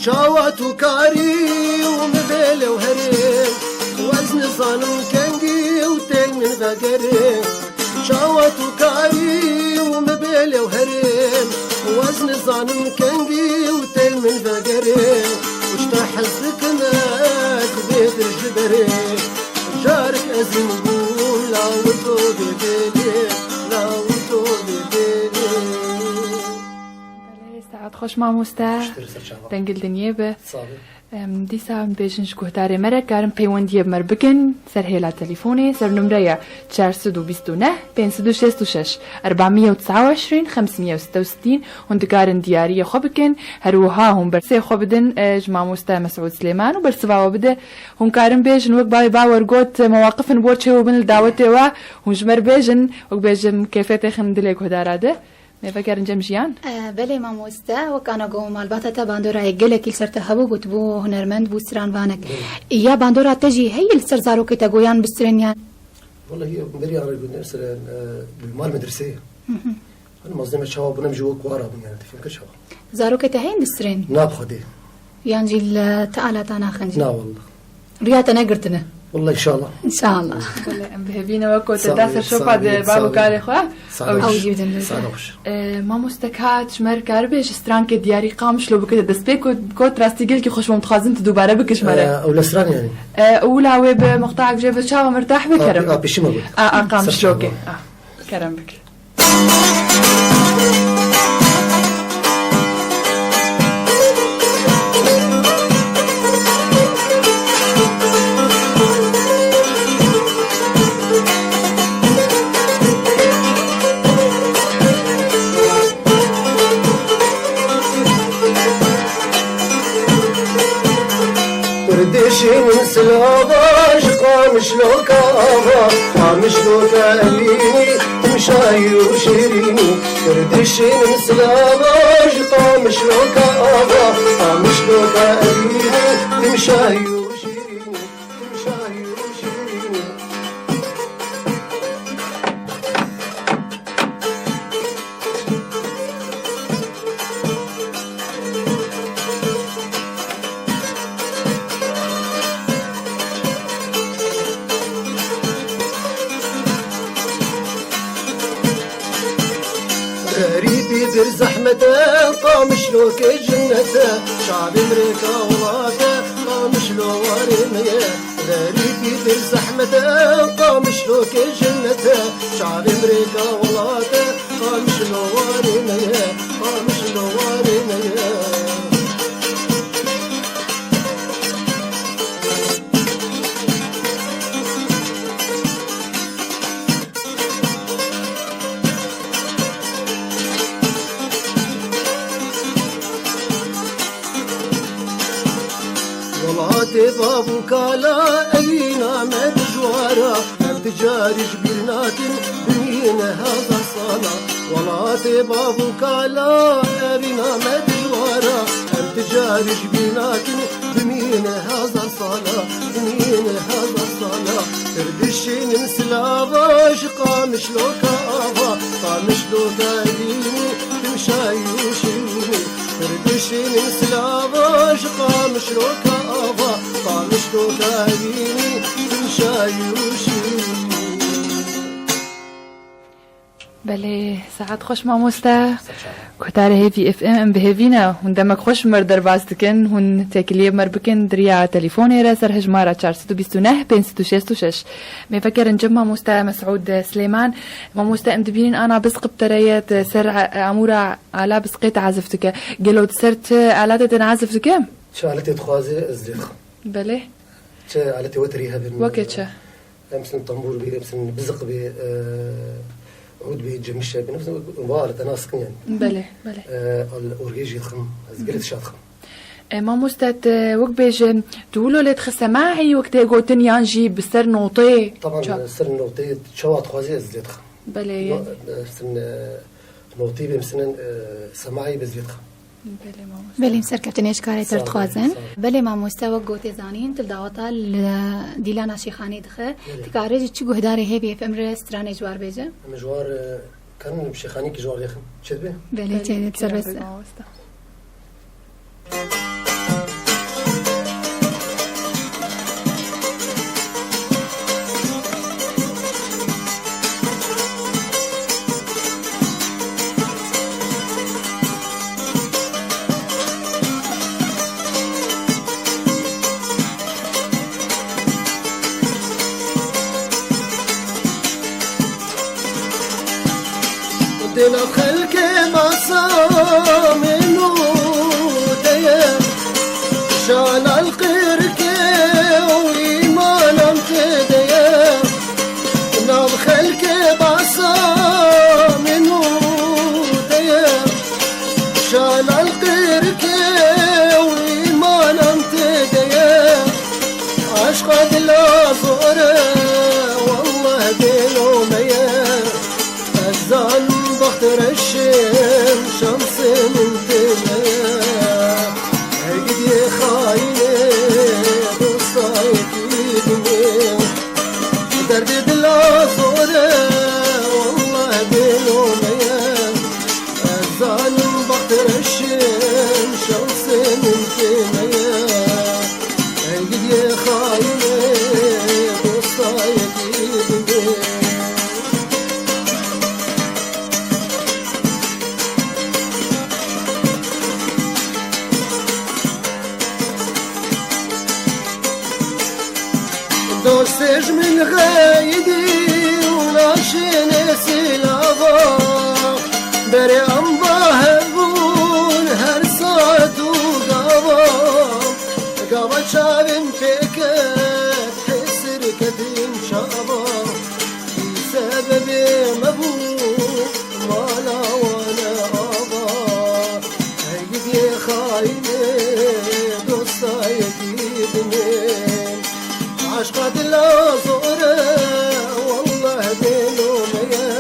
شاوات وكاري ومبيل وهريم وزن صانم كنجي وتين من فقريم شاوات وكاري ومبيل وهريم وزن صانم كنجي وتين من فقريم وشتحزك ماك بيت الجبريم جارك أزم قول لا وطوب بيلي لا وطوب بيلي ساعات خوش مامۆستا دەنگل دنیێ دیسا بێژن گوهدارێ مەرە کارم پەیوەندیە بمەر بکەن سەر هێلا تەلیفۆنێ سەر نمرەیە 429 566 429 566 هوندگارن دیاریە خۆ بکەن هەروەها هون بەرسێ خۆ بدن ژ مامۆستا مەسعود سلێمان و بەرسواوە بدە هونکارم بێژن وەک باوی باوەرگۆت مەواقفن بۆ چێوە بن لە داوەتێوە هونژمەر بێژن وەک بێژم کێفێتێخن دلێک گوهدارادە نێڤەگەرن جەم ژیان بەلێ مامۆستا وەکانە گۆمالباتە تا باندۆرای گەلێکی سەرتە هەبوو گوت بۆ هونەرمەند بوو سرانوانێک یا باندۆرا تەژی هەیە لەسەر زارۆکەیتە گۆیان بسترێنیان والله هي بري على مثلا بالمال مدرسيه انا مصدمه شباب ونمشي وكوارا يعني تفهم كشوا زارۆکەیتە هەین بسترێن نابخدي یانجی لە تەعالاتا ناخەنجی لا والله ڕیاتە نەگرتنە والله ان شاء الله ان شاء الله ئەم بهێبینەوە کۆتە داسە شۆپا باب و کارێ خوا مامۆستا کات ژمەر کار بێژ سترانکێ دیاری قامشلۆ بکەێت دەستپێ کۆت ڕاستیگەلکی خۆشمم دخوازم تو دووبارە بکەشمەرە او لسران يعني ولاوێ بە مختاق جێ بە چاوە مرتاح بکەرم بشي ما قامشلۆکێ کەرم بکر دشين سلاباش قامش لو كافا قامش لو كاليني تمشاي وشيريني دشين سلاباش قامش لو كافا قامش لو كاليني تمشاي وشيريني تمشاي وشيريني غريبي در زحمته قامش لو كجنته شعب امريكا ولاته قامش لو ورميه غريبي در زحمته قامش لو كجنته شعب امريكا ولاته قامش لو ورميه قامش لو ورميه ولاتي بابو كالا أينا ما تجوارا هم تجاري جبرنات بمين هذا صانا ولاتي بابو كالا أينا ما تجوارا هم تجاري جبرنات بمين هذا صانا بمين هذا صانا تردشين سلاباش قامش لو كآبا قامش لو تايديني تمشايوشيني تردشين سلاباش قامش لو كآبا قامش لو تايديني تمشايوشيني. بله ساعت خوش ماموستا كتار هيفي اف ام بهيفينا هندمك خوش مردر باستكن هن تاكليه مربكن دريا تليفوني را سر هجمارة 429 566 مفكر نجم ماموستا مسعود سليمان ماموستا امدبين انا بسق بتريات سر عمورة على بسقيت عزفتك قالوا سرت على تنعزفتك شو علتي تخوازي ازدخ بله شو علتي وتريها بين وكتشا امسن طنبور بي امسن بزق بي عود بيجي مش بنفس مبارة ناسك يعني بله بله الأورجيجي خم قلت شاط خم ما مستت وقت بيج تقولوا لي تخسى معي وقت قوتن يانجي بسر نوطي طبعا سر نوطي شوات خوازي ازديت خم بله سن نوطي بمسن سماعي بزديت خم بله مسر كابتن ايش كاري ترتخوازن بله ما مستوى قوتي زانين تلداوطا ديلانا شيخاني دخه تكارج تشي قهداري هيبي في امر ستراني جوار بيجا مجوار كان بشيخاني كي جوار يخم شد بله تشي تسربس دل خلق مصامنو ديا شان القرك وإيمانم تديا نام خلق مصامنو ديا شان القرك وإيمانم تديا عشق دلا صورة والله دلو ميا الزان بختر الشم شمس من تميا هيد يا خاينة بصايتي دنيا درد دلا صورة والله بينو ميا الزان بختر الشم شمس من تميا هيد يا خاينة بصايتي دنيا دوستش من غايدي وناشين سلابا بري أمباهبون هر ساعت وقابا شابن فيكت حسر كدين شابا بسبب مبو مالا وانا آبا هيد يا خاينة دوستايتي دنين عشق دلا صورة والله بينو ميا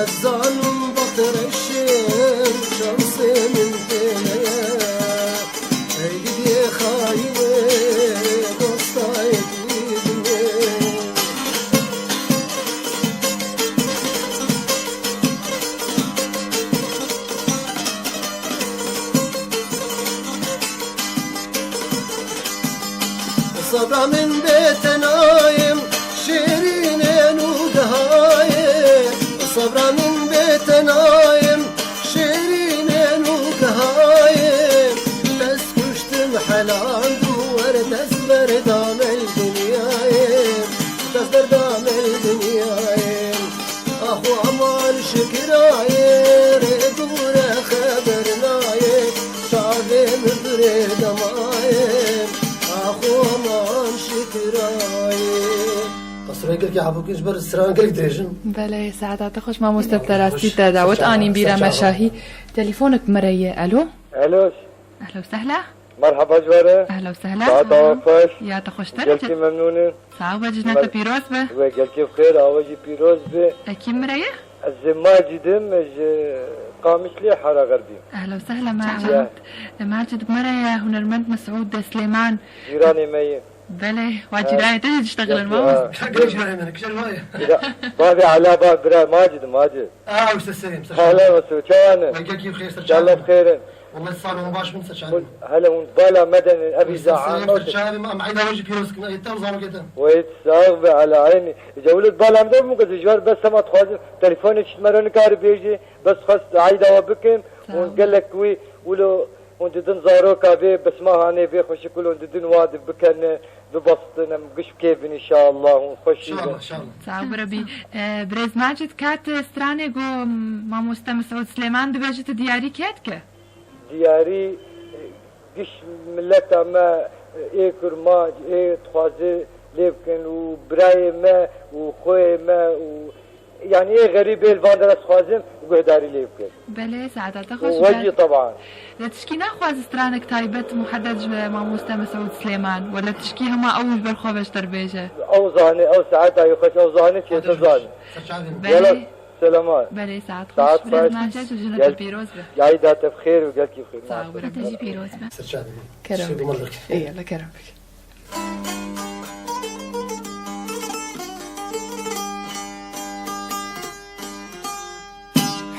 الزان بطر الشم شمس من تميا هيد يا خاينة دوستايتي دنين صبرا من بيت نايم شيرين ودهايم صبرا من بيت نايم شيرين ودهايم بس كشتم حلال دور تسبر دام الدنيايم تسبر دام الدنيايم اخو عمال شكرايم دور خبر نايم شعبي مبرد دمايم اخو مان شكراي قصري قلك يا عبوكيش بر السران قلك دريجن بله ساعات خوش ما مستبتراسي دعوت اني بيرا مشاهي تليفونك مريه الو الو اهلا وسهلا مرحبا جواره اهلا وسهلا. ساعات عوافش يا تخشتر قلتي ممنونة صعبة جنات بيروز به وقلتي بخير أواجي بيروز بي اكيد مريح. ماجد قامش لي حارة غربي اهلا وسهلا ماجد مريا هنرمند مسعود سليمان جيراني مي بلى واجراني تجي تشتغل الموز. بابي على باب برا ماجد وش السلام هلا وسهلا شوانا وياك كيف خير ان شاء الله بخير والله صار مباش من سرشان هلا ونبالا مدني ابي زعان سرشان ما معي وجه بيروس كنا يتوزعوا كده ويتصاغب على عيني جولت بالا مدن مو جوار بس ما تخوز تليفوني تشمرن كار بيجي بس خص عايده وبكم ونقول لك وي ولو وانت تنظروا كافي بس ما هاني في خوش كل وانت دن واد بكن ببسطنا مقش كيف ان شاء الله ونخش ان شاء الله ان شاء الله صعب ربي بريز ماجد كات ستراني جو ما مسعود سليمان دبجت دياري كاتكه دياري قش ملتا ما ايكر ما ايه تخوازي ليبكن وبراي ما وخوي ما يعني ايه غريب الفاندرس خوازم وقهداري ليبكن بلى ساعات تخش وجي طبعا لا تشكي ناخواز سترانك تايبت محدد ما مسعود سليمان ولا تشكي هما اول بالخوبش تربيجه اوزاني او ساعتها يخش اوزاني شي تزاني بلى سلامات بلى ساعات ساعات خش بريز ماجد وجنة البيروز به يعيدات بخير وقالك بخير صعب تجي بيروز به سرشان كرم يلا كرم بك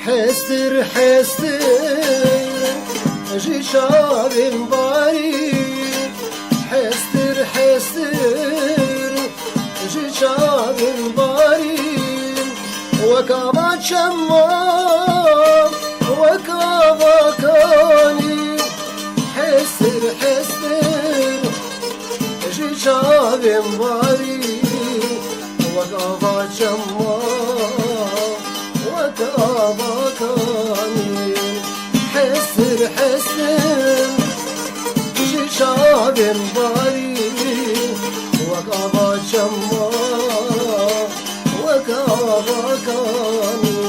حستر جي شابين باري حستر جي شابين باري وكابا شمام وكابا كاني حستر جي شابين باري وكابا شمام وكابا كاني حسر جي شابين باري وكابا شما وكابا كاني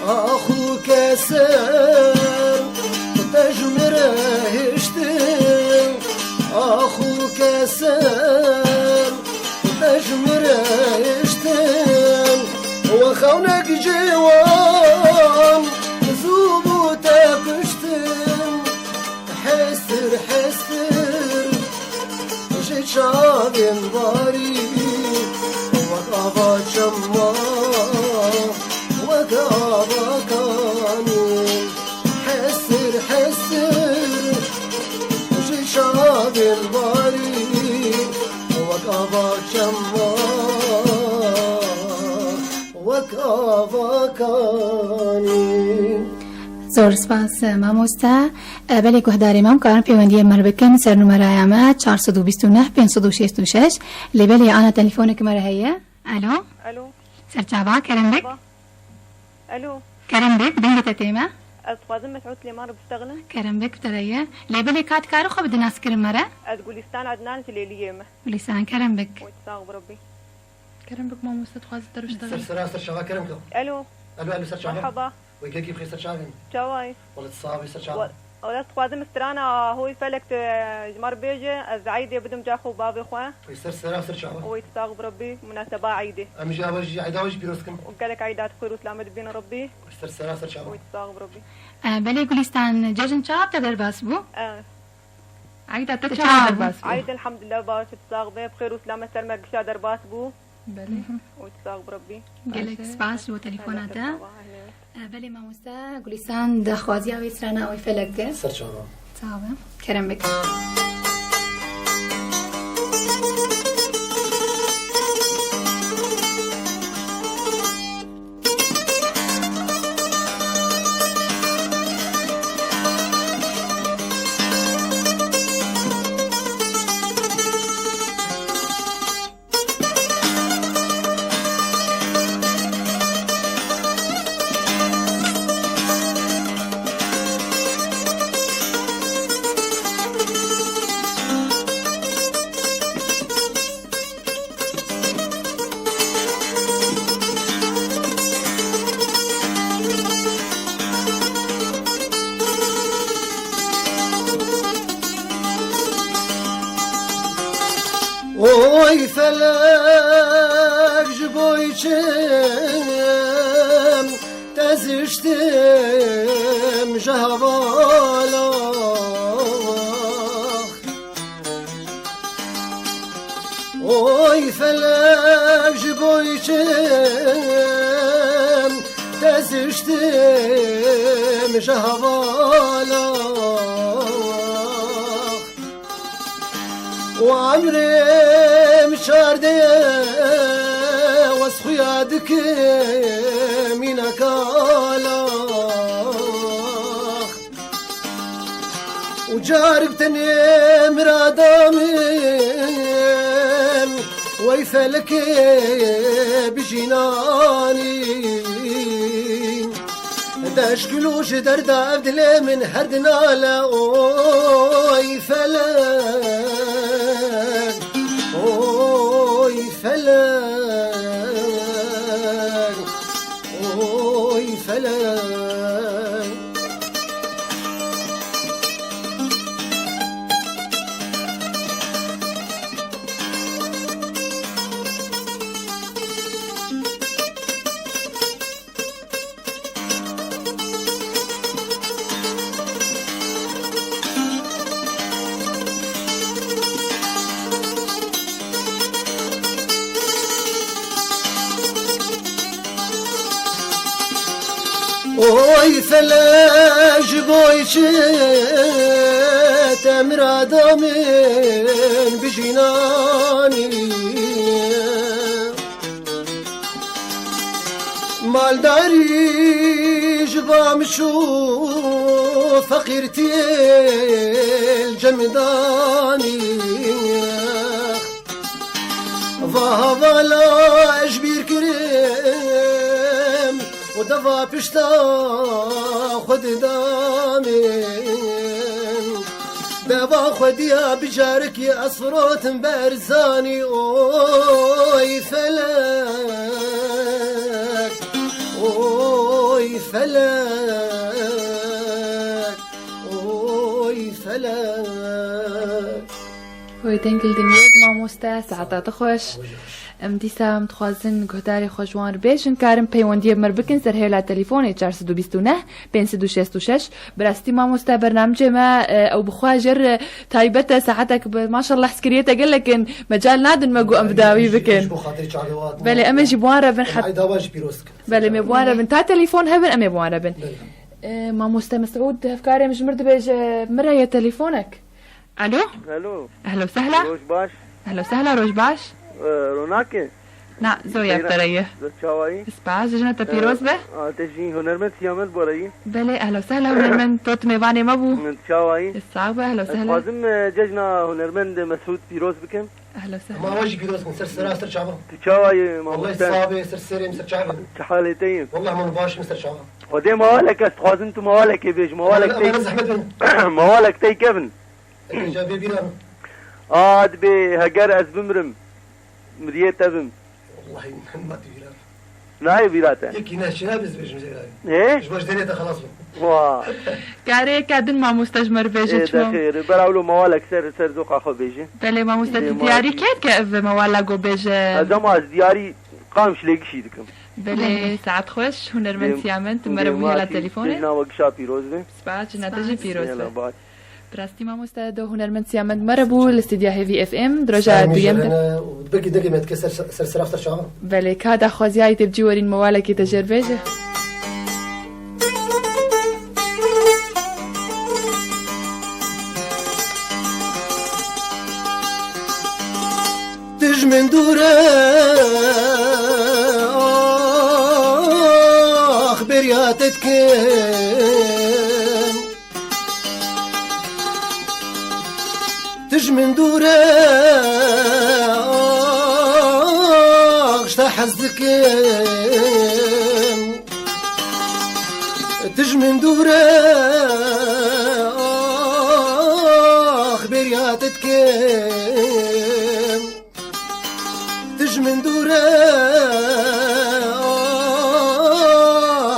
أخوك سر تجمره اشتم أخوك سر تجمره اشتم وخونك جوان زوبوتك اشتم حسر جي شابين باري وقابا شما وقابا كاني حسر جي شابين باري وقابا شما وقابا كاني زۆر سپاس مامۆستا بەلێ گوهداری مام کارن پەیوەندیە مەربکەن سەرنومەرایەمە 429 566 لێبەلێ ئانا تەلیفۆنێکمەرە هەیە ئەلۆ الو سەرچاوا کەرم بێک الو کەرم بێک بنگتە تێمە أتقاضم مسعود سليمان بشتغل کەرم بێک بتەرەیە لێبەلێ کاتکار خۆ بدناسکرم مەرە أتقولستان عدنان تليلية لیسان کەرم بێک وتساغ بربي كرم بك ما مستخواز ترشتغل سر شباب كرمكم الو الو سر شباب مرحبا وياك كيف خير سر شباب جواي والله تصابي سر شباب ولا تقاضم استرانا هو فلكت جمر بيجي الزعيدة بدم جاخو بابي خواه ويسر سر شباب ويتساغ بربي مناسبة عيدة أمي جاوج عيداوج بيروسكم وقالك عيدات خير وسلامة بين ربي ويسر سر شباب ويتساغ بربي بەلێ گولیستان جەژن چاپ تە دەرباس بوو عيدة تتشاور بس عيد الحمد لله باش تساغ بخير وسلامة سلمى قشا درباس بو بلى ويتساغ بربي گەلێک سپاس بۆ تەلیفۆناتە بەلێ مامۆستا گولیستان داخوازیاوی سراناوی فەلەکە سر شباب چاوە کەرم بێک Oy felek jiboyçem teziştim jahvala. Oy felek jiboyçem teziştim jahvala. وعمري مشاردي واسخيادك من كالا وجاربتني مرادامي ويفلك بجناني داشكلوش درد عبدلي من هردنا لا اوي فلك اوي فلك اوي فلك Oy felej boyçe temir adamın bijinani maldari jbamşu fakirti cemdani vahavala ejbir kirim ودفع بشتا خد دامين دفع خديا بجارك يا أصفرات بارزاني اوي فلك اوي فلك اوي فلك وی تنگل دنیاد مامۆستا سەعاتاتە خۆش ئەم دیسا دخوازن گۆداری خۆشوان بێژن کارم پەیوەندیە مەر بکەن سەرهێلا تەلیفۆنی 429 566 بەراستی مامۆستا بەرنامجێمە ئەو بخواژێر تایبەتە سەعاتێک ماشەڵڵا حسکرێتە گەلەکن مەجال نادن مەگو ئەم بداوی بکەن بەلێ ئەمەژی بوارە بن بەلێ مێ بوارە بن تا تەلیفۆن هەبن ئەمێ بوارە بن مامۆستا مەسعود هەفکارێ مژمر دەبێژە مرەیە تەلیفۆنێک الو الو اهلا وسهلا روش باش اهلا وسهلا روش باش روناكي نا زويا بتريه چاوایی سپاس جنة پیروز به تجين هنرمند سيامت بورایی بله اهلا وسهلا هنرمند توت میوانی مبو چاوایی الصعبة اهلا وسهلا لازم ججنا هنرمند مسعود پیروز بكم اهلا وسهلا ما واجي بيروز من سر شعبه چاوایی والله ماموستان صعبه سر شعبه حالتين والله ما باش مستر شعبه ودي موالك استخوازن تو موالك بيج موالك انا تي زحمت من موالك تي كيفن جابي بينا عاد بي هجر از بمرم مريت ابم والله ما تبينا ناي بيراته يكي ناس شنابز بيج مزيرا ايه ايش باش دنيا خلاص وا كاري كادن ما مستجمر بيجي ده خير براولو موالك سر ذوق اخو بيجي بله ما مستجمر دياري كيف كيف موالا جو بيجي هذا ما دياري قامش ليك شي دكم بله ساعت خوش هنرمند سيامن تمرمو هلا تليفوني جنا وقشا پیروز به سپاس جنة تجي پیروز يلا به باي براستی مامۆستا دو هنرمند سیامەند مەرەبوو لە ستودیا هێڤی FM درۆژە دوێم بقي دقي ما تكسر سر افتر شعبه بەلێ کادا خۆزیایی تبجی وەرین مەوالێکی دەژێربێژە دج من دوره اخبرياتك تج من دوره اشتا حزك تج من دوره اخبرياتك تج من دوره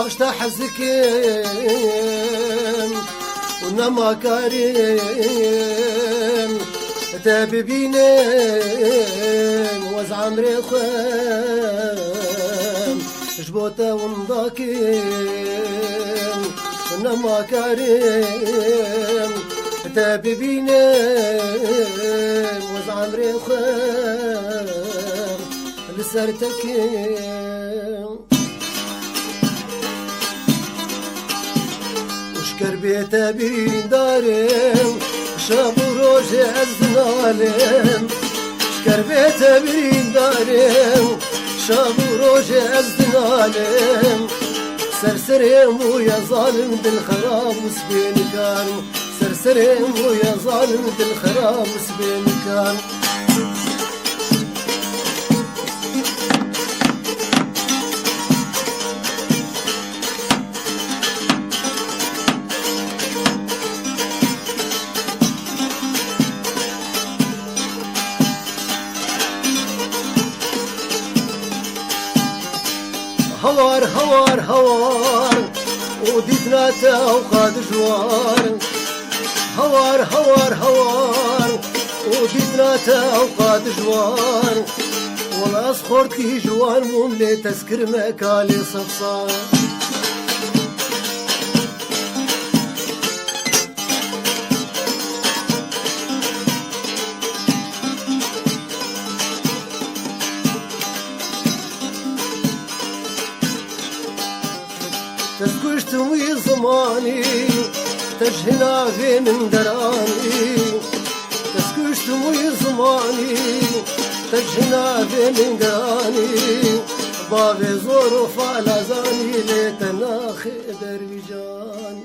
اشتا حزك ونما كريم تاببينين وز عمري خوام جبوتا ومضاكين نما كريم تاببينين وز عمري خوام لسرتكين وشكر بيتا بين دارين شابو روجي الزنالين شكر بيتا بين دارين شابو روجي الزنالين سرسرين ويا ظالم بالخراب وسبين كان سرسرين ويا ظالم بالخراب وسبين كان هوار هوار هوار وديتنا توقاد جوار هوار هوار هوار وديتنا توقاد جوار والله اصخرت كي جوار مملي تسكر مكالي صفصار تسكشتم زماني تجهنا في من دراني تسكشتم زماني تجهنا في من دراني بابي زور وفالازاني ليتناخي درويجاني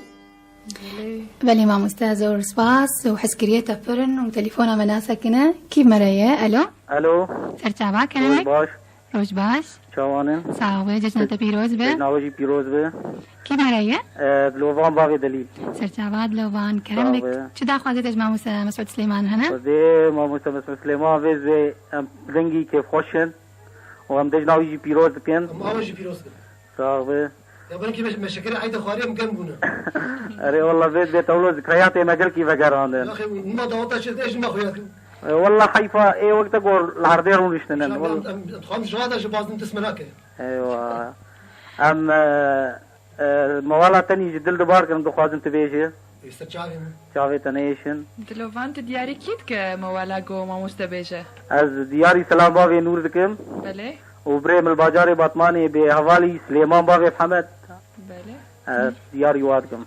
بلي مام أستاذ ورسباس وحسكرية فرن وتليفونها مناسكنا كيف مريا ألو الو سرچاوا كلامك باش روش باش چوانن ساوي جشنة پیروز به ناوجی پیروز به كيف مريا بلوفان باغ دلیل سرچاوا دلوان كرمك ساوي. شو داخل حضرتك مع مسعود سليمان هنا وزه ما مسلم سلیمان وز رنگی که خوشن و هم دج ناوجی پیروز کن معاوجي بيروس صاحب يا بنكي مشاكل عيدة خوارية مقنبونا ارے والله وز به تولو ذکریات مگر کی يا وگران أخي ما ضغطت شد إيش ما خوياك والله خايفه اي وقت اقول لهرديرون رشتنن والله تخام جوادا شبازن تسمناك ايوه ام موالا تاني جدل دبار كم دخوازن تبيجي يسترجعين شاوي تنيشن دلوان تدياري كيد كموالا جو ما مستبيجة از دياري سلام باوي نور دكم بله وبريم الباجاري باطماني بحوالي سليمان باوي حمد بله دياري وادكم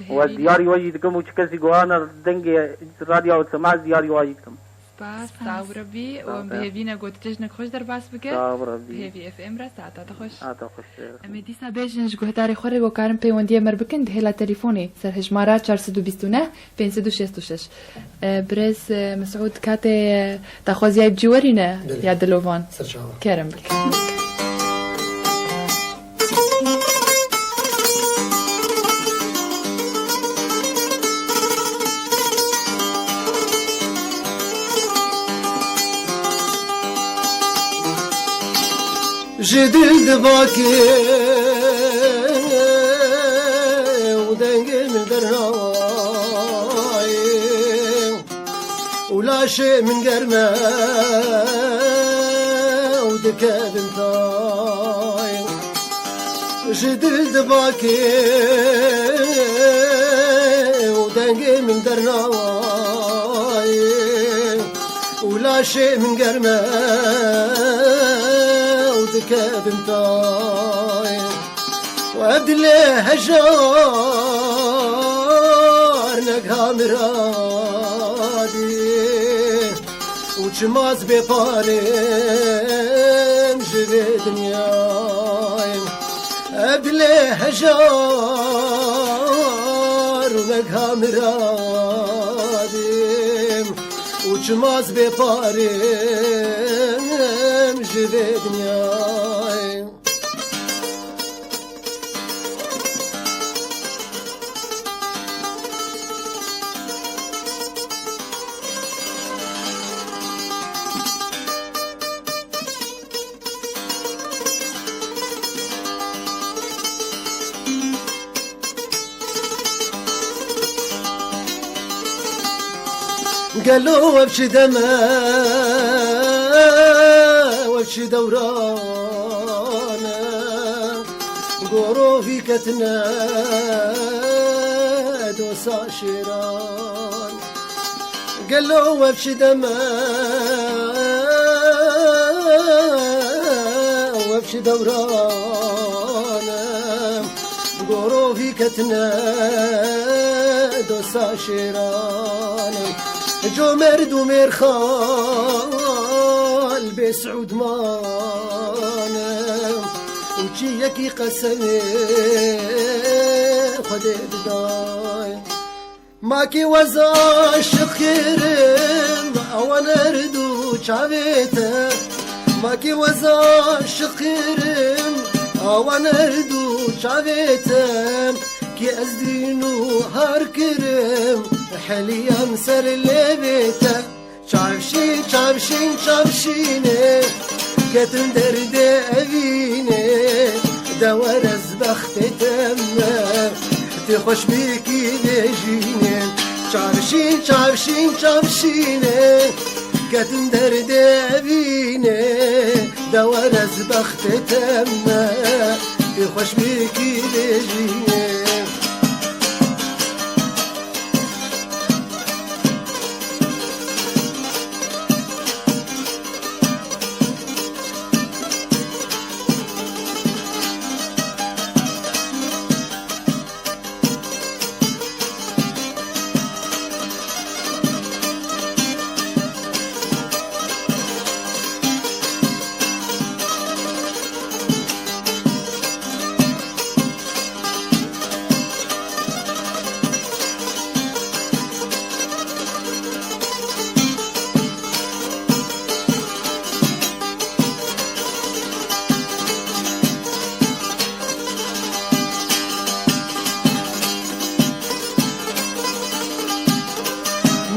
ودياري واجدكم وشكسي قوانا دنجي راديو وسماع دياري واجدكم باس تاو ربي وبهبينا قوت تجنك خوش در باس بك تاو ربي بهبي اف ام را ساعتا تخوش خوش اما دیسا بیشنش گوهداری خوری و کارم پیوندیه مر بکن دهلا تليفوني سر هجمارا 429 566 برز مسعود كاتي تاخوزي بجوارينا يا دلوفان سرجعوا كرم بك جدل دباكي ودنقي من درناي ولا شيء من قرمه ودكاب انتاي جدل دباكي ودنقي من درناي ولا شيء من قرمه ودكاب انتاي وعبد الله هجار نقها مرادي وشماز ببارين جبي دنياي عبد الله هجار نقها مرادي وشماز ببارين جبي دنياي قالوا وبش دما وبش دورانا قورو في كتنا دوسا شيران قالوا وبش دما وبش دورانا قورو في كتنا دوسا شيران جو مرد ومير خال بسعود مانا وشي يكي قسمي خدي بداي ماكي وزا شخيرم وانا ردو شعبيته ماكي وزا شخيرم وانا ردو شعبيته كي ازدينو هاركرم حاليا مسر لبيته شعبشين شعبشين شعبشيني كتم درد أبيني دورز بختي تمام تخش بيكي بيجيني شعبشين شعبشين شعبشيني كتم درد أبيني دورز بختي تمام تخش بيكي بيجيني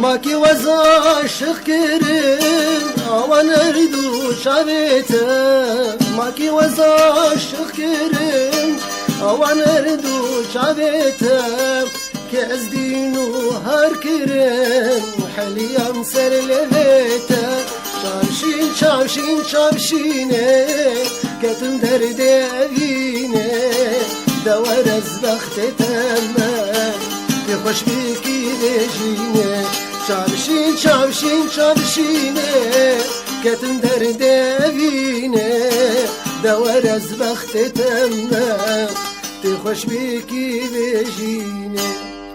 ماكي وزا شخيرم وانا ردو شعبيته ماكي وزا شخيرم وانا ردو شعبيته كازدينو هاركرم حاليا مسر لبيته شامشين شامشين شامشيني كتم درد أبيني دورز بختي تمام يخش بيكي لجيني شامشين شامشين شامشيني كتم درد أبيني دورز بختي تمام تخش بيكي لجيني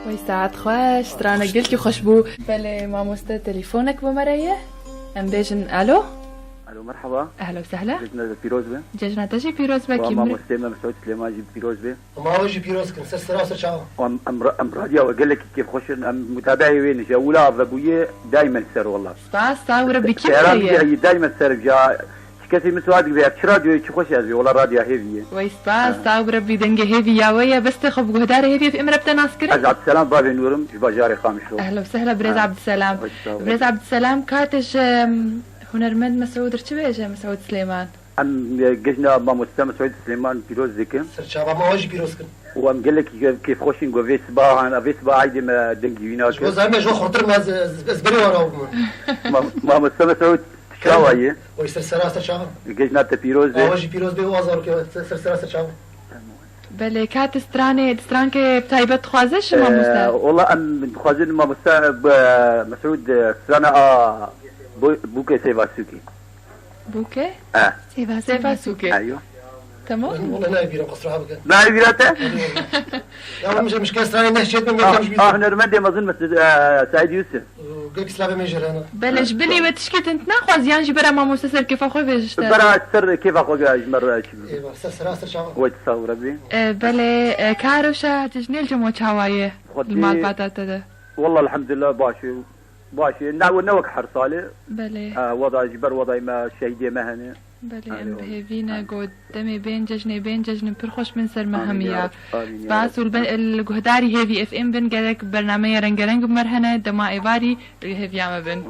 وی ساعت خوش ترانه قلتي خوش بو بله ماموستا تليفونك بمريه ام بيجن الو الو مرحبا اهلا وسهلا جزنا بيروز بي ججنا تجي بيروز باكي ماما مستمع مسعود سليمان جي بيروز بي ما وجه بيروز كن سر راسه شاو ام راديو قال لك كيف خوش متابعي وين جولا ابويه دائما سر والله باس صور بكيف هي دائما سر جا كثي مسواد بيك راديو خوش ازي والله راديو هيفي ويس باس صور بدنجه هيفي يا ويا بس تخب قهدار هيفي في امربت ناسكري عبد السلام بابي نورم باجاري خامشلو اهلا وسهلا بريز عبد السلام بريز عبد السلام كاتج هنرمند مسعود رتبيجه مسعود سليمان ام جزنا ماما مسعود سليمان بيروز ذيك سر شابا ما وجه بيروز كن وام قال لك كيف خوشين جو فيس با انا فيس با عادي ما دنجي ويناك شو زعما جو خطر ما زبري وراه ماما مسعود شاوية ويسر سراسة شاو جزنا تبيروز وجه بيروز بي وازار كي سر سراسة شاو بله كات سترانك بتايبت خوازش ماموستا والله ام خوازن ماموستا مسعود سنه بوكي سيفاسوكي بوكي سيفاسوكي ايوه تمام والله نايف بيرو قصرها بك نايف بيراته يا مش كاستراني نحشيت من مكان مش نرمدي ما اظن سعيد يوسف قلت سلافه ميجر انا بلش بلي وتشكيت انت ناخذ يانجي برا ما مستسر كيف اخو فيش برا سر كيف اخو مره ايوه سر شاو وتصور ربي بلي كاروشا تجنيل جمو تشاوايه المال باتات ده والله الحمد لله باشي نوك حرصالي بلي وضع جبر وضع ما شهيدي مهنه بله ام بهيفينا قد دمي بين ججن برخوش من سر مهمية باس الجهداري هيفي اف ام بن قالك برنامج رنجرنج بمرهنة دما ايفاري هيفي عم بن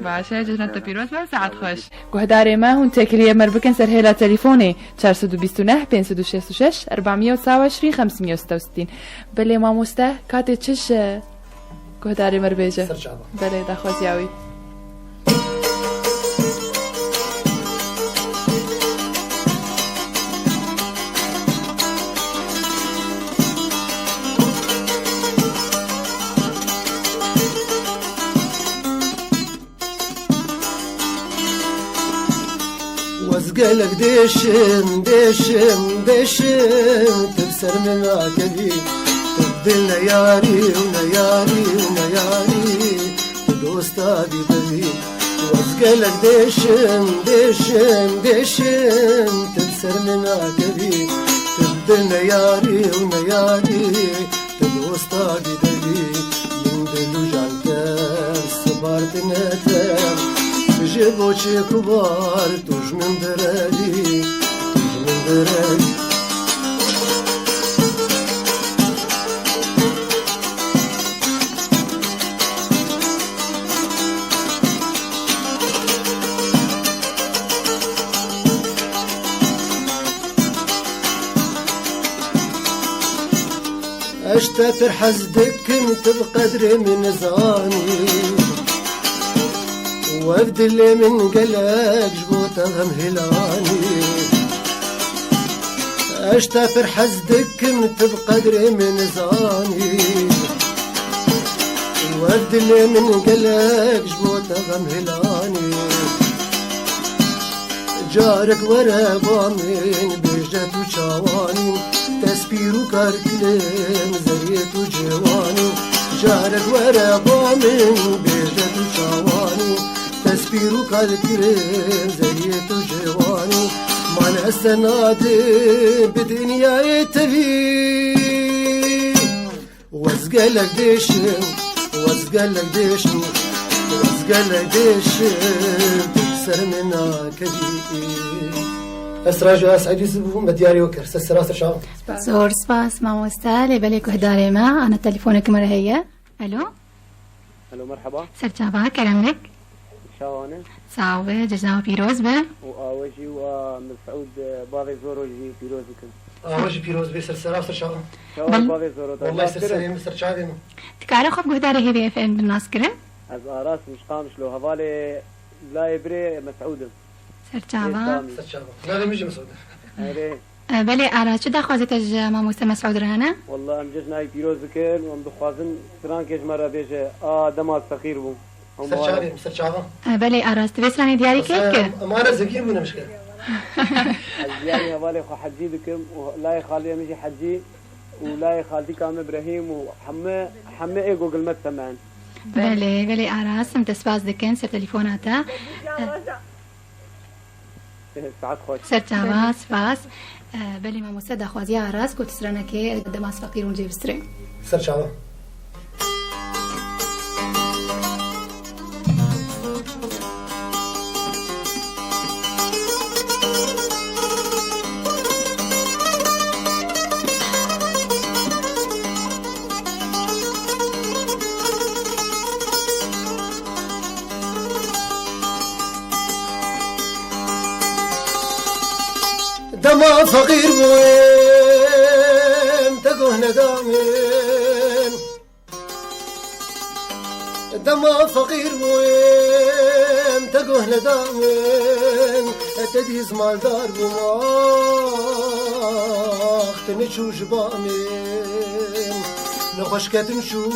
باشا ججنا تبيروز بساعد خوش جهداري ما هون تكلية مربكن سر هلا تليفوني 429 566 429 566 بله ما مسته كاتي تشش گهداری مربیجه سرچاوه بله دخوازیاوی وزقلك ديشم ديشم ديشم تبسر من عقلي تبدلنا ياري ونياري ونياري تدوستا بيدلي وزقلك ديشم ديشم ديشم تبسر من عقلي تبدلنا ياري ونياري تدوستا بيدلي من دلو جانتر صبرت نتر جيبو شي كبار توج من درالي توج من درالي اشتفر حزدك انت بقدر من زاني وابدل من قلق جبوته مهلاني اشتفر حزدك انت بقدر من زاني وابدل من قلق جبوته مهلاني جارك ورا بامين بيجت وشاواني تسبير وكركلم زيت وجواني جارك ورا بامين بيجت وشاواني تسبير وكركلم زيت وجواني معنى السنادي بدنيا تبي وزقلك ديشم وزقلك ديشم وزقلك ديشم تكسر منا كبير اسراج اسعد يوسف مدياري وكر سراسر شاو زور سباس مامۆستا لێبەلێک هدارێمە ئەنە تەلیفۆنێکم هەیە ئەلۆ الو مرحبا سەرچاوا کەرەمێک شاوانه چاوێ جەژناوە پیرۆز بێ واواجي ومسعود باغي زوروجي بيروزكم واجي بيروز بيسر سراسر شاو شاوان باغي زورو والله يسر مستر شاوي تکارە خۆ گوهدارە هێوی FM بناسکردن از اراس مش قامش لو هفالي لا يبري مسعود سەرچاوا لا لا ميجي مسعود بەلێ ئاراچ داخوازێتە مامۆستا مەسعود رانە والله ام ججناي بيروزكن وام دخوازن سران كيج مرة بيجي دماغ صغير بو مستر شاوي بەلێ ئاراست وێسرانی دیاری کێکە امانه زكي بونا مشكله يعني هفالي خو حجي بكم ولا خالي ميجي حجي ولا خالتي كام ابراهيم وحمى ايجو قلمت سمان بەلێ ئاراسم دەسپاس دەکەن سەر تەلیفۆناتە ساعات خوش سەرچاوا سپاس بەلێ مامۆستا داخوازی ئاراس کۆتسرانەکەی دەماس فەقیر و جێبسترێ سر شاوي دما فقير بوين تقوه ندامين دما فقير بوين تقوه ندامين تديز مالدار بماخ تنشو جبامين نخوش كتنشوم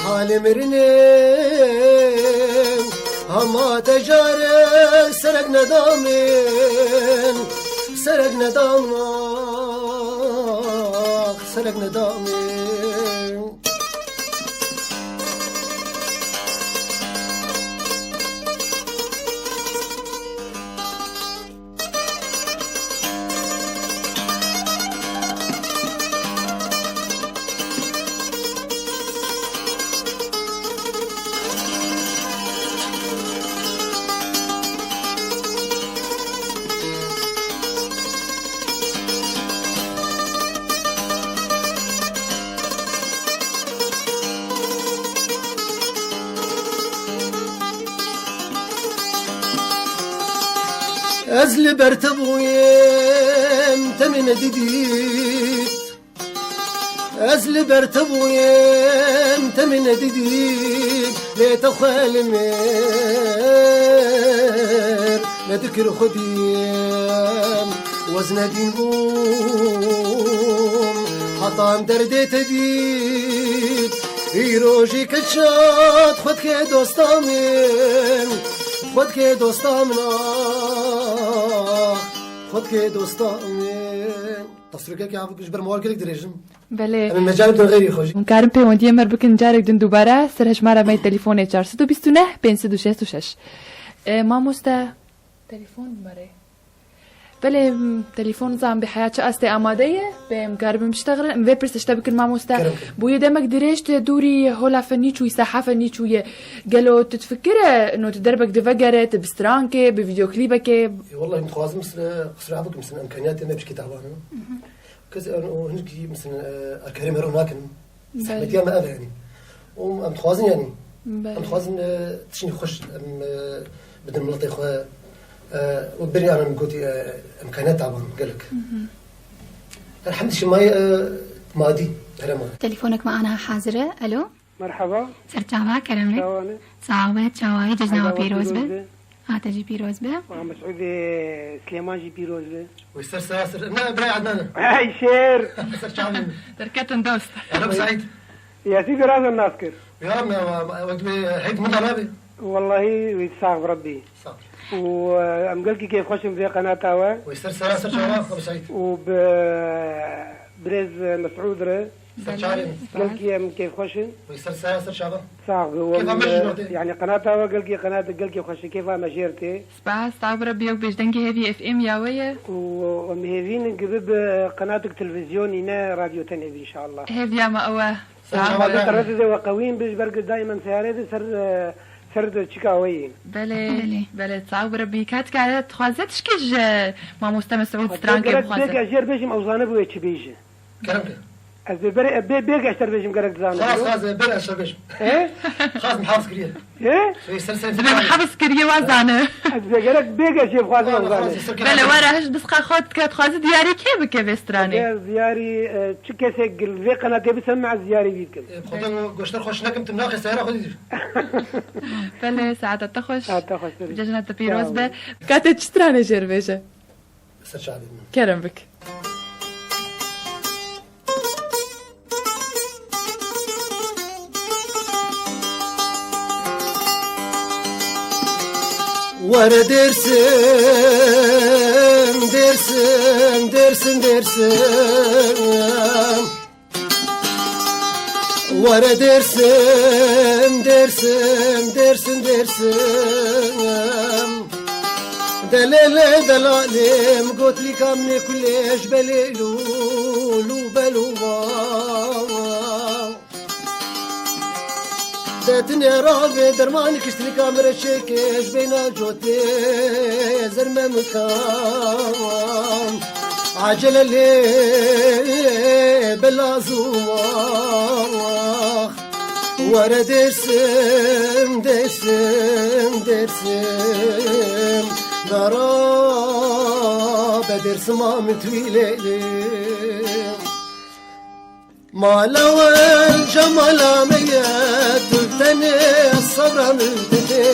حالي مرنين هما تجاري سرق ندامين سرق ندامك سرق ندامين أزل برتبويم تمن دديت أزل برتبوين تمن دديك لتخال مير لذكر خديم وزن دين بوم حطام دردي تديك هيروجي كشات خد كي دوستامين خد كي دوستامنا خد كي دوستامين تصريقك يا عفوك جبر موال كلك دريجم بله من مجال بدون غيري خوشي مكارم پیوندی مر بکن جارک دن دوباره سر هشماره می تلفن 429 566 ماموستا تلفون مره بله تلفون زام بحياة شقستي آمادية بمقارب مشتغل مفيبرس اشتبك الماموستا بويا دمك دريشت دوري هولا فنيش ويساحة فنيش ويا قالوا تتفكر انه تدربك دفقرت بسترانكي بفيديو كليبك والله متخوازم قصر عبك مثلا امكانياتي ما بشكي تعبانه كذا انه هنجي مثلا الكريم هناك سحبتي ما اذى يعني ومتخوازن يعني متخوازن تشني خوش بدنا نلطي خو وبري انا نقولي امكانيات تعبان قالك الحمد لله ماي مادي هرما تليفونك معنا حاضرة. الو مرحبا سرچاوا كرمني صعبة چاواي جزنا بيروز به تجي بيروز به مسعود سليمان جي بيروز به ويسر ساسر انا براي عدنان هاي شير سرچاوا تركتن دوست انا سعيد يا سيدي راز الناسكر يا ما وقت هيك من غرابي والله ويتصاغ ربي وام قال كيف خشم في قناه تاوا ويسر ساسر چاوا ابو سعيد وب بريز مسعود ره قال كيف خشن ويسر ساسر شابه صعب يعني قناه تاوا قال كي خش كيف مشيرتي سباس صعب ربي وبيجدنكي هيفي اف ام ياويه ومهيفين نقبب قناتك تلفزيون هنا راديو تنبي ان شاء الله هيفيا ما هو صعب وقويين بيش برقد دائما سيارات سر تشكاوي بله صعب ربي كاتك على تخازتش كيج ما مستمع سعود سترانكي بخازت بيك اجير بيجم اوزانه بو اتش بيجي كلامك از بيك اشتر بيجم قرق زانه خلاص بيك اشتر بيجم ايه خلاص محافظ كريه ايه محافظ كريه وزانه از بيك اشير خازن اوزانه بله ورا هش بس خاطر كات خازت دياري كيف بستراني دياري تشكسك في قناه بسمع دياري بيك خدنا قشتر خوش نكم تمناخ سياره خدي بله ساعات تخش ججنا تبيروز به كاتت ستراني جربيشه سرچاوا كرم بك ورا درسم ورا درسم دلالم قلت لي كامل كلش بليلو داتني رابي درمانك اشتري كاميرا شيكش بين جوتي زرمة مكان عجل اللي بلازوخ ورا درسم دارا بدرس ما متويلي ما لو الجمال ميت تلتني الصبر ملتتي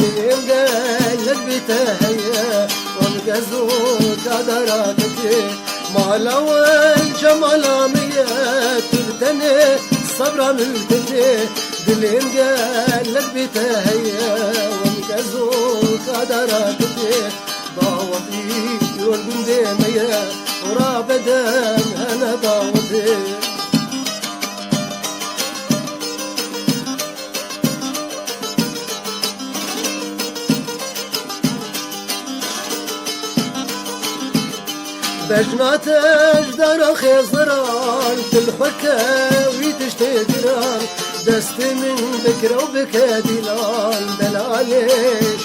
دليم قلب بتهيا ومقزوك دراتتي ما لو الجمال ميت تلتني الصبر ملتتي دليم قلب بتهيا ومقزوك دراتتي ضاوطي والبندي ميا ورابدا انا ضاوطي بجنات اجدر خزران تلحكا ويتشتقران دست من بكرة وبكا دلال دلالي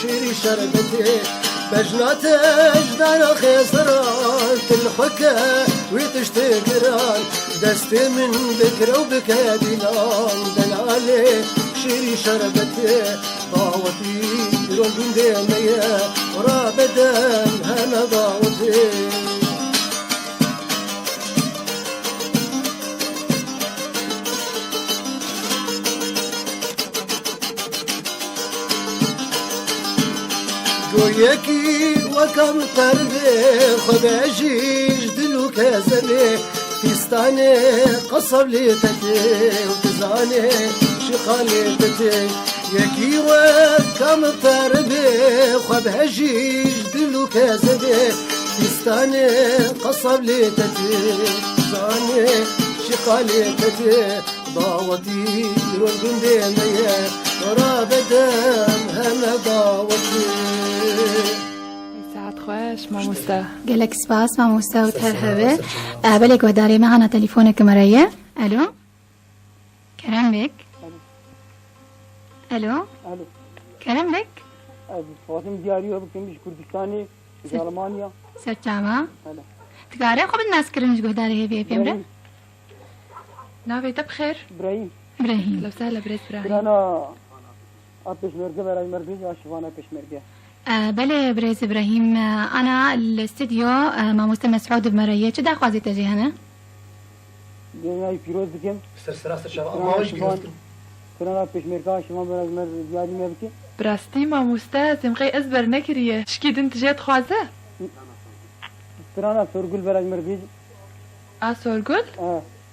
شيري شربتي بجنات اجدر خزران تلحكا ويتشتقران دست من بكرة وبكا دلال دلالي شيري شربتي ضاوتي رندن ديمية ورابدا هنا ضاوتي گویکی وکم قربه خباجیش دلو کزنه فیستانه قصب لیتته و تزانه شقا لیتته یکی وکم قربه خباجیش دلو کزنه فیستانه قصب لیتته تزانه شقا لیتته دعوتي رنقن ديمية ورا بدم هم دعوتي ساعت خوش ماموستا قالك سباس ماموستا وتهرهبة بالك وداري معنا تليفونك مرية. ألو كلام بك. ألو كلام بك. فاطم دياري وبكمش كردستاني في ألمانيا. سرچاما تقارن خب الناس كرنج قداري هي في أمره. نافي بخير. إبراهيم لو سهلا بريس إبراهيم. أنا أبش مرقة براي مرقة أشوفنا أبش مرقة. بله بريس إبراهيم أنا الاستديو مع مستر مسعود بمرية كده خوازي تجي هنا. جاي فيروز بكم. سر شباب ما وش بيقول. كنا أبش مرقة أشوفنا براي مرقة دياري مرقة. براستي ماموستا زمقي أزبر نكريه شكيد انت جات خوازة؟ ترانا سورقل براي مرقة. سورقل؟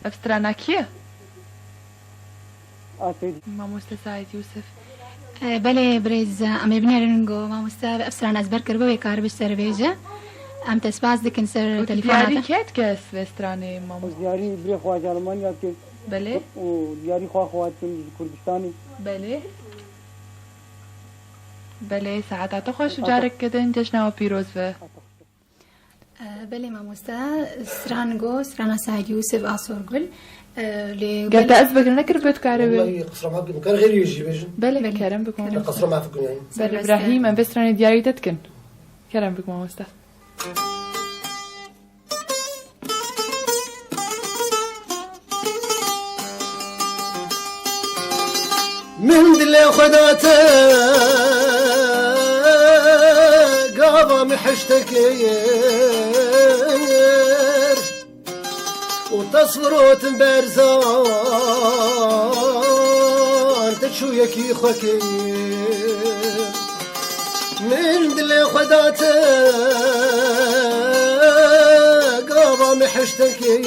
أبسترانا كيه؟ سيدي ماموستا سعيد يوسف. بله بريز أم ابني رنجو ماموستا بأفسران أزبر كربو يكار بشتر بيجا أم تسباز دكن سر تليفوناتا. دياري كيت كاس بستراني ماموستا. دياري بري خواج ألمانيا كم. بله. ودياري خواج كم كردستاني. بله. بله ساعات خوش وجارك كده انتشنا وبيروز في. بله ماموستا سرانجو سرانا سعيد يوسف آسورقل. قلت أسبق نكر بيت كاربي. والله قصر معك مكان غير يجي بيجن. بله كرم بكم. قصر معك فيكم يعني. بله إبراهيم أم بستراني دياري تتكن. كرم بكم ماموستا. من دل خداته قاضى محشتكير وتصفروت برزان تشو يكي خكير من دل خداته قاضى محشتكير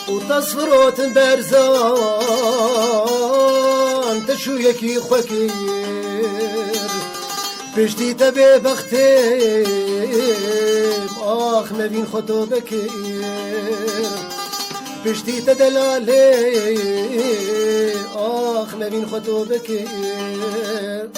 وتصفروت برزان تشو يكي خكير بشتي تبي بختيم آخ مبين خطو بكير بشتي تدلالي آخ مبين خطو بكير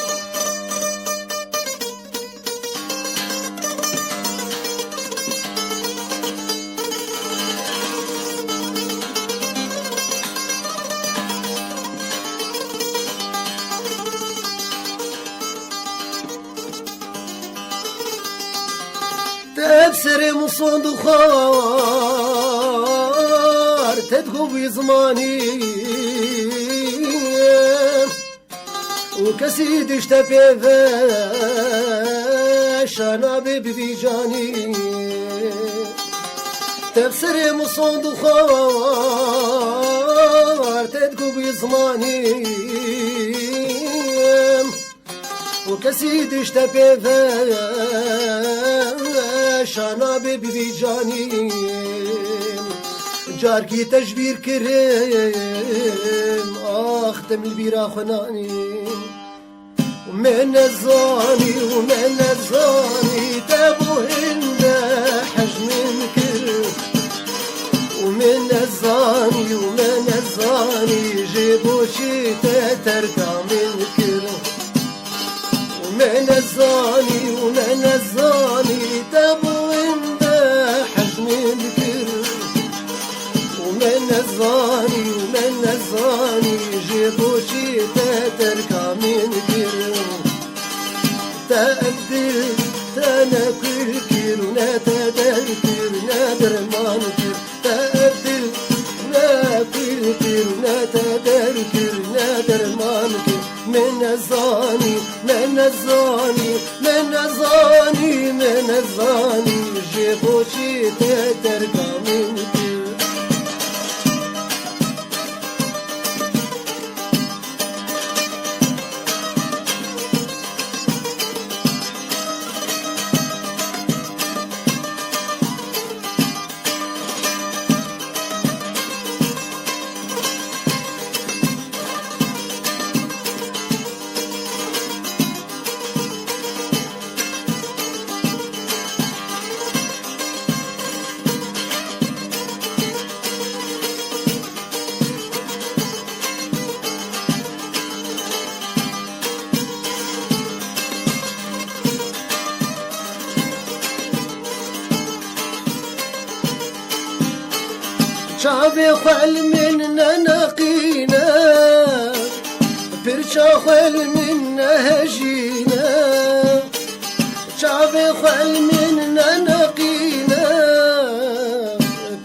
تبسري مصود خار تدقو بزماني وكسيد اشتبه شانا ببيجاني تبسري مصود خار تدقو بزماني وكسيد اشتبه شانا ببي جاني جاركي تجبير كريم اختم البيرا خناني ومن الزاني تابو هند حجم كريم ومن الزاني جيبو شي تركع من كريم ومن الزاني تابو عند حجم الكرم ومن الزاني جيبو شي تركع من كرم تأبدل تنكر كرنا تدركر نادر مانكر تأبدل ناكر كرنا تدركر نادر مانكر من الزاني جيبو شي تركع من شافي خل مننا نقينا برشا خل منا هجينا شافي خل مننا نقينا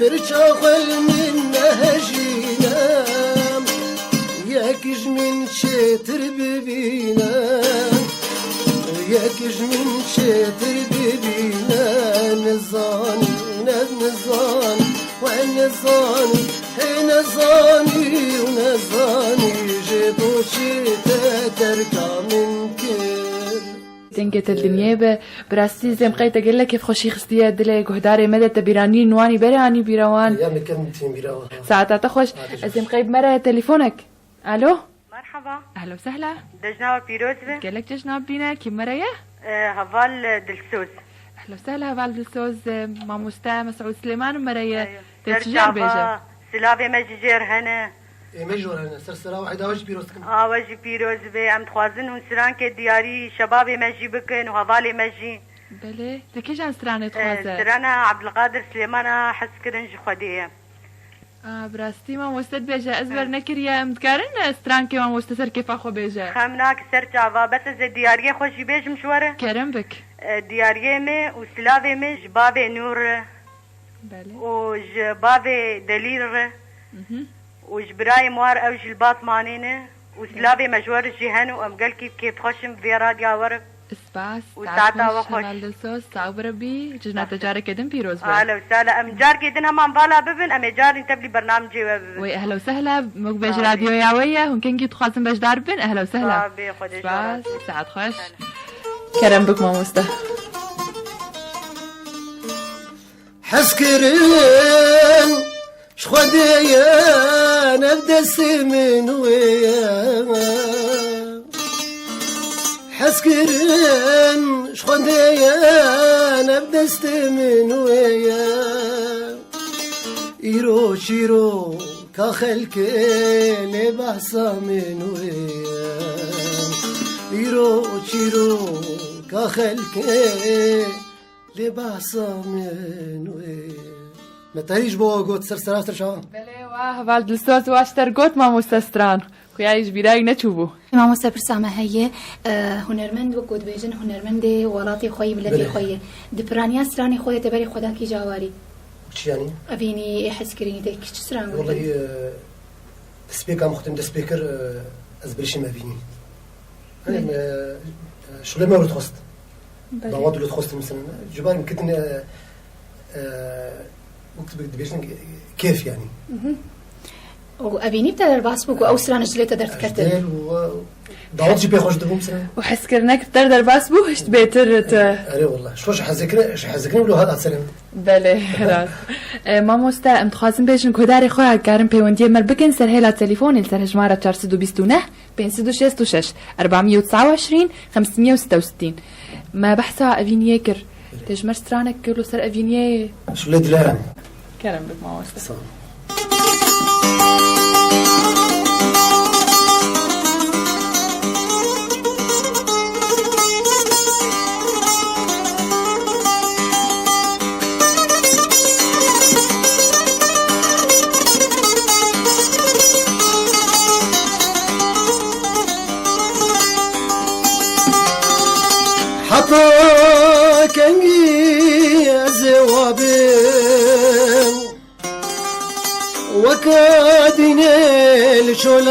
برشا خل منا هجينا ياك جمين شاتر ببينا ياك جمين شاتر ببينا نزاني نزاني ونزاني نزاني ونزاني جيبو شتا تركع من كير تنكت الدنيا براستي زي مقيت اقول لك كيف خوشي خستيا دلك وهداري مدى تبيراني نواني براني بيروان يا مكان تيم بيروان ساعات تخوش زي مقيت مرة تليفونك الو مرحبا اهلا وسهلا دجناوة بيروزبة قال لك جناب بينا كيف مريا هفال دلسوز اهلا وسهلا هفال دلسوز ماموستا مسعود سليمان ومريا ترجع با سلابي مجيجير هنا مجور هنا سرسرا واحدة وجه بيروزكم وجه بيروزبة عم تخوازن ونسران كدياري شبابي مجي بكن وهفالي مجي بله لكي جان سرانة تخوازة سرانا عبد القادر سليمان حس كرنج خديه براستی ما مستد بیجه از بر نکریه متکارن ستران که ما مستسر کیف آخو بیجه خمناک سرچا و بس از دیاریه خوشی بیجم شواره کرم بک دیاریه می و سلاوه می جباب نور بله و جباب دلیل و جبرای موار او جلبات مانینه و سلاوه مجوار جهن و امگل کیف خوشم ویراد یاورک اسپاس وساعتها وخوش الدلسوز صعب ربي جنا تجارة كدن بيروز اهلا وسهلا ام جار كدن هم بالا ببن ام جار انت بلي برنامجي وي اهلا وسهلا مك بيج راديو ياوية هون كي تخاصم باش داربن اهلا وسهلا اسپاس ساعت خوش كرم بك ماموستا حسكرين شخديا نبدا السمن ويا حسكرين شخديا نبدا السمن ويا يرو شيرو كخلك لبحصا من ويا يرو شيرو كخلك لبحصا من ويا ما تهيج بو قوت سرسرات رشا بله واه والدلسوز واشتر قوت ماموستا ستران خویایش بیرای نچوبو ماموستا برسامه هیه هنرمند و گود بیجن هنرمند ولاتی خویی بلدی خویی دپرانیا سرانی خویی تبری خدا کی جواری چی یعنی؟ ابینی احس کردی که چی سران بود؟ والله سبيكر مختم سبيكر ازبريشي ما بيني انا شغل ما ولد خست بعوض ولد خست مثلا جبان كتن وقت بدي بيشن كيف يعني وابيني بتقدر باسبوك او سران جلي تقدر تكتل دعوت جي بيخرج دبوم مثلا وحس كرناك بتقدر باسبوك هشت بيتر اري والله شو حذكرني ولو هذا سلام بله راست ماموستا ام تخوازم بیشن کداری خواه کارم پیوندی مر بکن سر هلا تليفون سر هجمارة 429 566 429 566 ما بحثا افينيه كر تجمر سترانك كلو سر افينيه شو لد لها كرم بك ماموستا كنجي زوابين وكادني الشلابين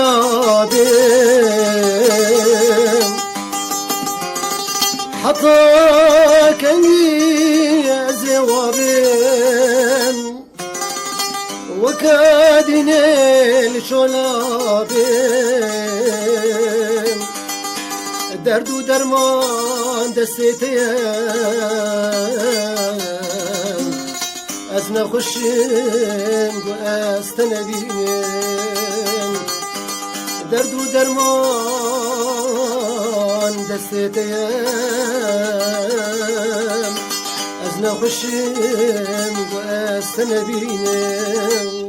حتى كنجي زوابين وكادني الشلابين درد و درمان دستيتين از نخوشين و از تنبين درد و درمان دستيتين از نخوشين و از تنبين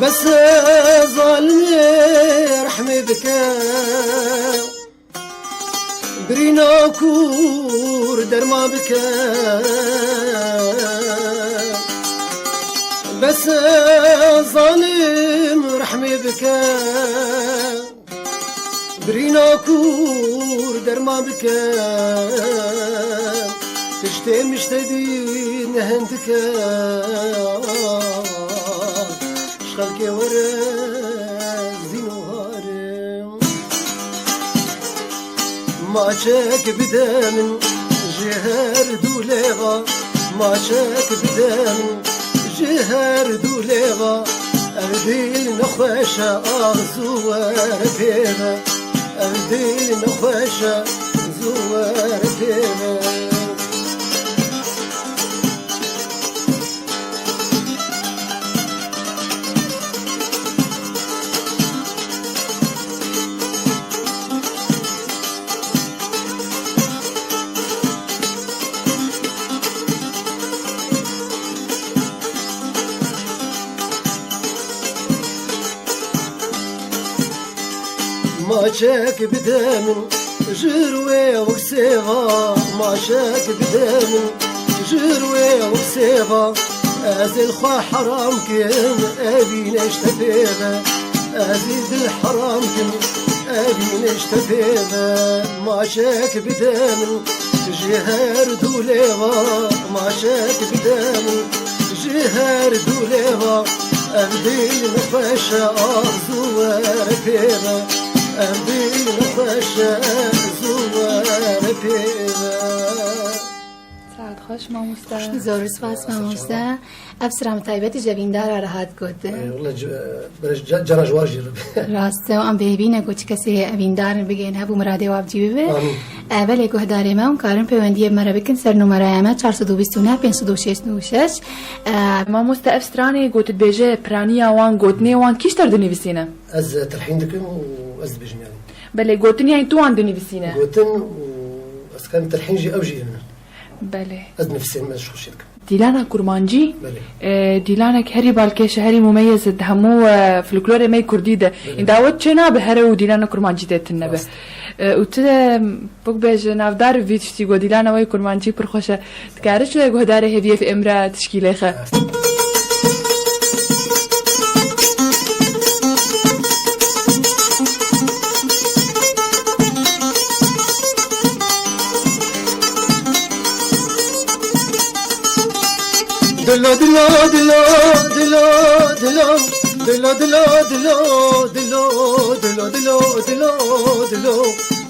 بس ظالمي رحمي بك برينا كور درما بك بس ظالم رحمي بك برينا كور درما بك تشتي مشتدي نهندك شغلك ورا زينو هارم ما شاك بدامن جهار دوليغا ما شاك بدامن جهار دوليغا أردي نخوشة زوار فيها أردي نخوشة زوار فيها ما شاك بدامن جروي وكسيغا ما شاك بدامن جروي وكسيغا أزل خوا حرام كن أبي نشتفيغا أزيد الحرام كن أبي نشتفيغا ما شاك بدامن جهار دوليغا ما شاك بدامن جهار دوليغا أبدي نخشى زوار فيغا أبدي نخشى زوار فيغا سعد خوش مامۆستا زۆر سپاس مامۆستا ئەف سرام تایبەتی جەبیندارە ڕەهات گوت والله جرى جواجي ڕاستە و ئەم بێبینە گوت کەسێ ئەڤیندارن بگەین هەبوو مرادێ وابجی ببێ بەلێ گوهدارێمە و کارم پەیوەندیە مەرە بکن سەر نومەرایەمە 429 566 مامۆستا ئەف سترانێ گوتت بێژێ پرانیە وان گوتنێ وان کیشتر دنیویسینە از تلحين دكم وأز بجمعني بەلێ گوتنیان توان دنیویسینە قوتن وأز كان تلحين جي أوجي منه بەلێ أز نفسي ما شخص يدكم دیلانە کورمانجی بله دیلانێک هەری باڵکێشە هەری ممەیزت هەموو فلکلۆرێ مەی کوردیدە ئینداوت چێ نابە هەرە و دیلانە کورمانجی دێتن نەبێ وتە بک بێژە ناودار ویت شتی گۆ دیلانەوەی کورمانجی پرخۆشە تکارە شوێ گۆدارە هێویەف ئێمرا تشکیلێخە دلو دلو دلو دلو دلو دلو دلو دلو دلو دلو دلو دلو دلو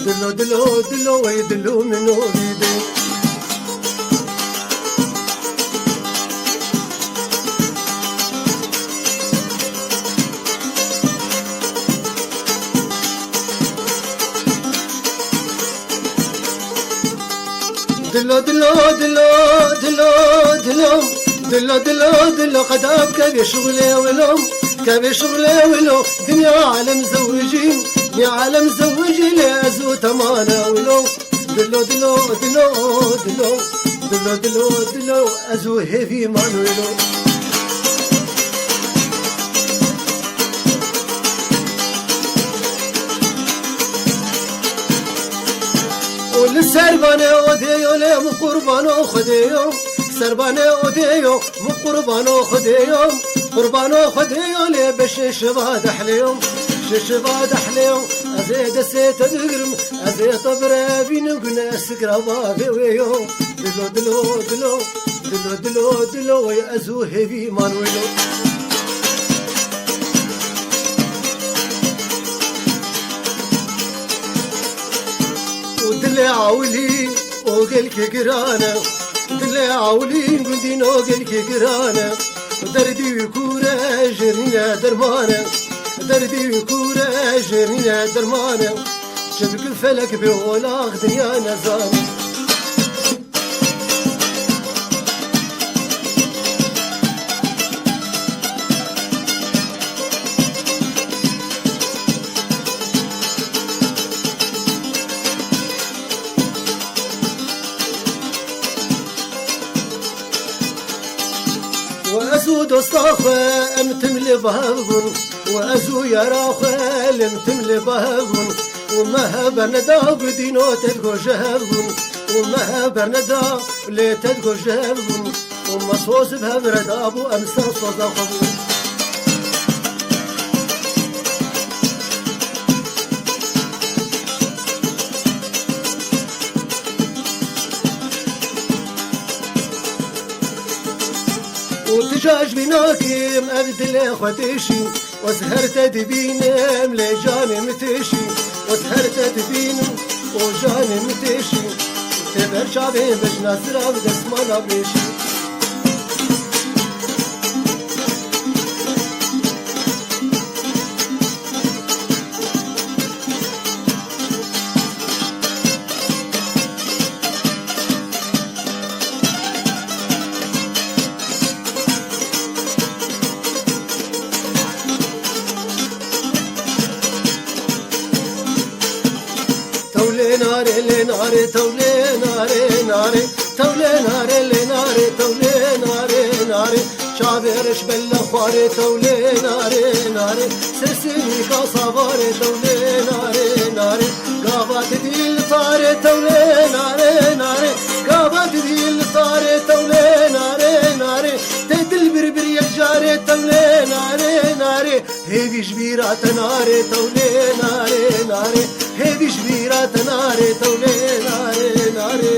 دلو دلو دلو ويدلو منو بيدو دلو دلو دلو دلو دلو دلو دلو دلو خداب كبي شغلي ولو كبي شغلي ولو دنيا عالم زوجي يا عالم زوجي لازو تمانا ولو دلو دلو دلو دلو دلو دلو دلو ازو هيفي مانولو ولسربانه اوديو لم قربانو خديو سربانه اوديو مو قربانو خديو قربانو خديو لي بش شباد حليوم شباد حليوم ازيد سيت دغرم ازيد طبره بينقنا سكرا بيويو دلو دلو دلو دلو دلو دلو يا ازو هيفي مانويلو ودلي عولي وقلك قرانه دلي عولي قندين وقلك قرانه دردي كورة جرنيا درمانه دردي كورة جرنيا درمانه شبك الفلك بولاغ دنيا نزانه وأسود دوستاخوا امتملي بهبون وازو يراخوا لمتملي بهبون وما برندا بدينو تدقو جهبون وما برندا لي تدقو جهبون وما صوص بهبردا ابو امسا صوصا خبون وتجاج بناكم أبدل خديشي وسهرت تبينم لجاني متشي وسهرت تبينم وجاني متشي تبر شعبي بجنا سراب دسمانا بريشي ناري لناري تولي ناري ناري تولي ناري لناري تولي ناري ناري شابرش بالخواري تولي ناري ناري سرسيني كصباري تولي ناري ناري قابات دي الطاري تولي ناري ناري قابات دي الطاري تولي ناري ناري تدل بربر يجاري تولي ناري ناري هيدي جبيرات ناري تولي ناري ناري هيدي جبيرات ناري تولي ناري ناري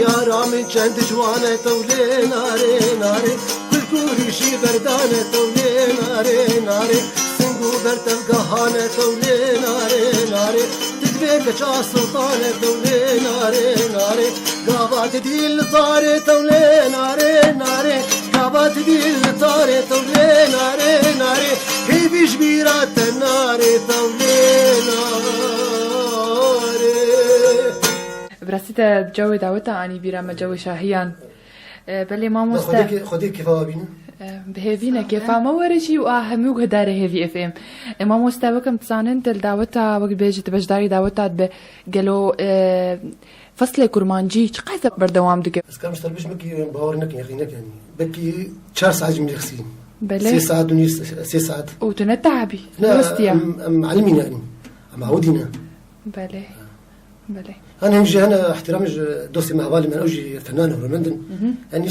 يا رامي جند جوانه تولي ناري ناري كل كوري شي بردانه تولي ناري ناري سنگو برتم قهانه تولي ناري ناري تدبيك جا سلطانه تولي ناري ناري قابات دي الطاري تولي ناري ناري قابات دي الطاري تولي ناري ناري هي بجبيرات الناري تولي ناري براسيتا جو دعوتها أني بيرام جو شاهيان بلي ما مستا خديك كيف بينا بهيفينا كيف ما ورجي وأهمي وهدار هيفي اف ام ما مستا وكم تصانن تل دعوتها وقت بيجي تبجداري دعوتها بقالو فصل كرمانجي قاعدة بردوام دقة بس كان مش تلبش مكي بهورنك يا خينك يعني بكي 4 ساعات من الخسين بلي 6 ساعات ونص 6 ساعات وتنتعبي لا معلمين يعني معودين بلي بلي أنا نجي أنا احترام دوسي مع بالي من أوجي فنان هو لندن يعني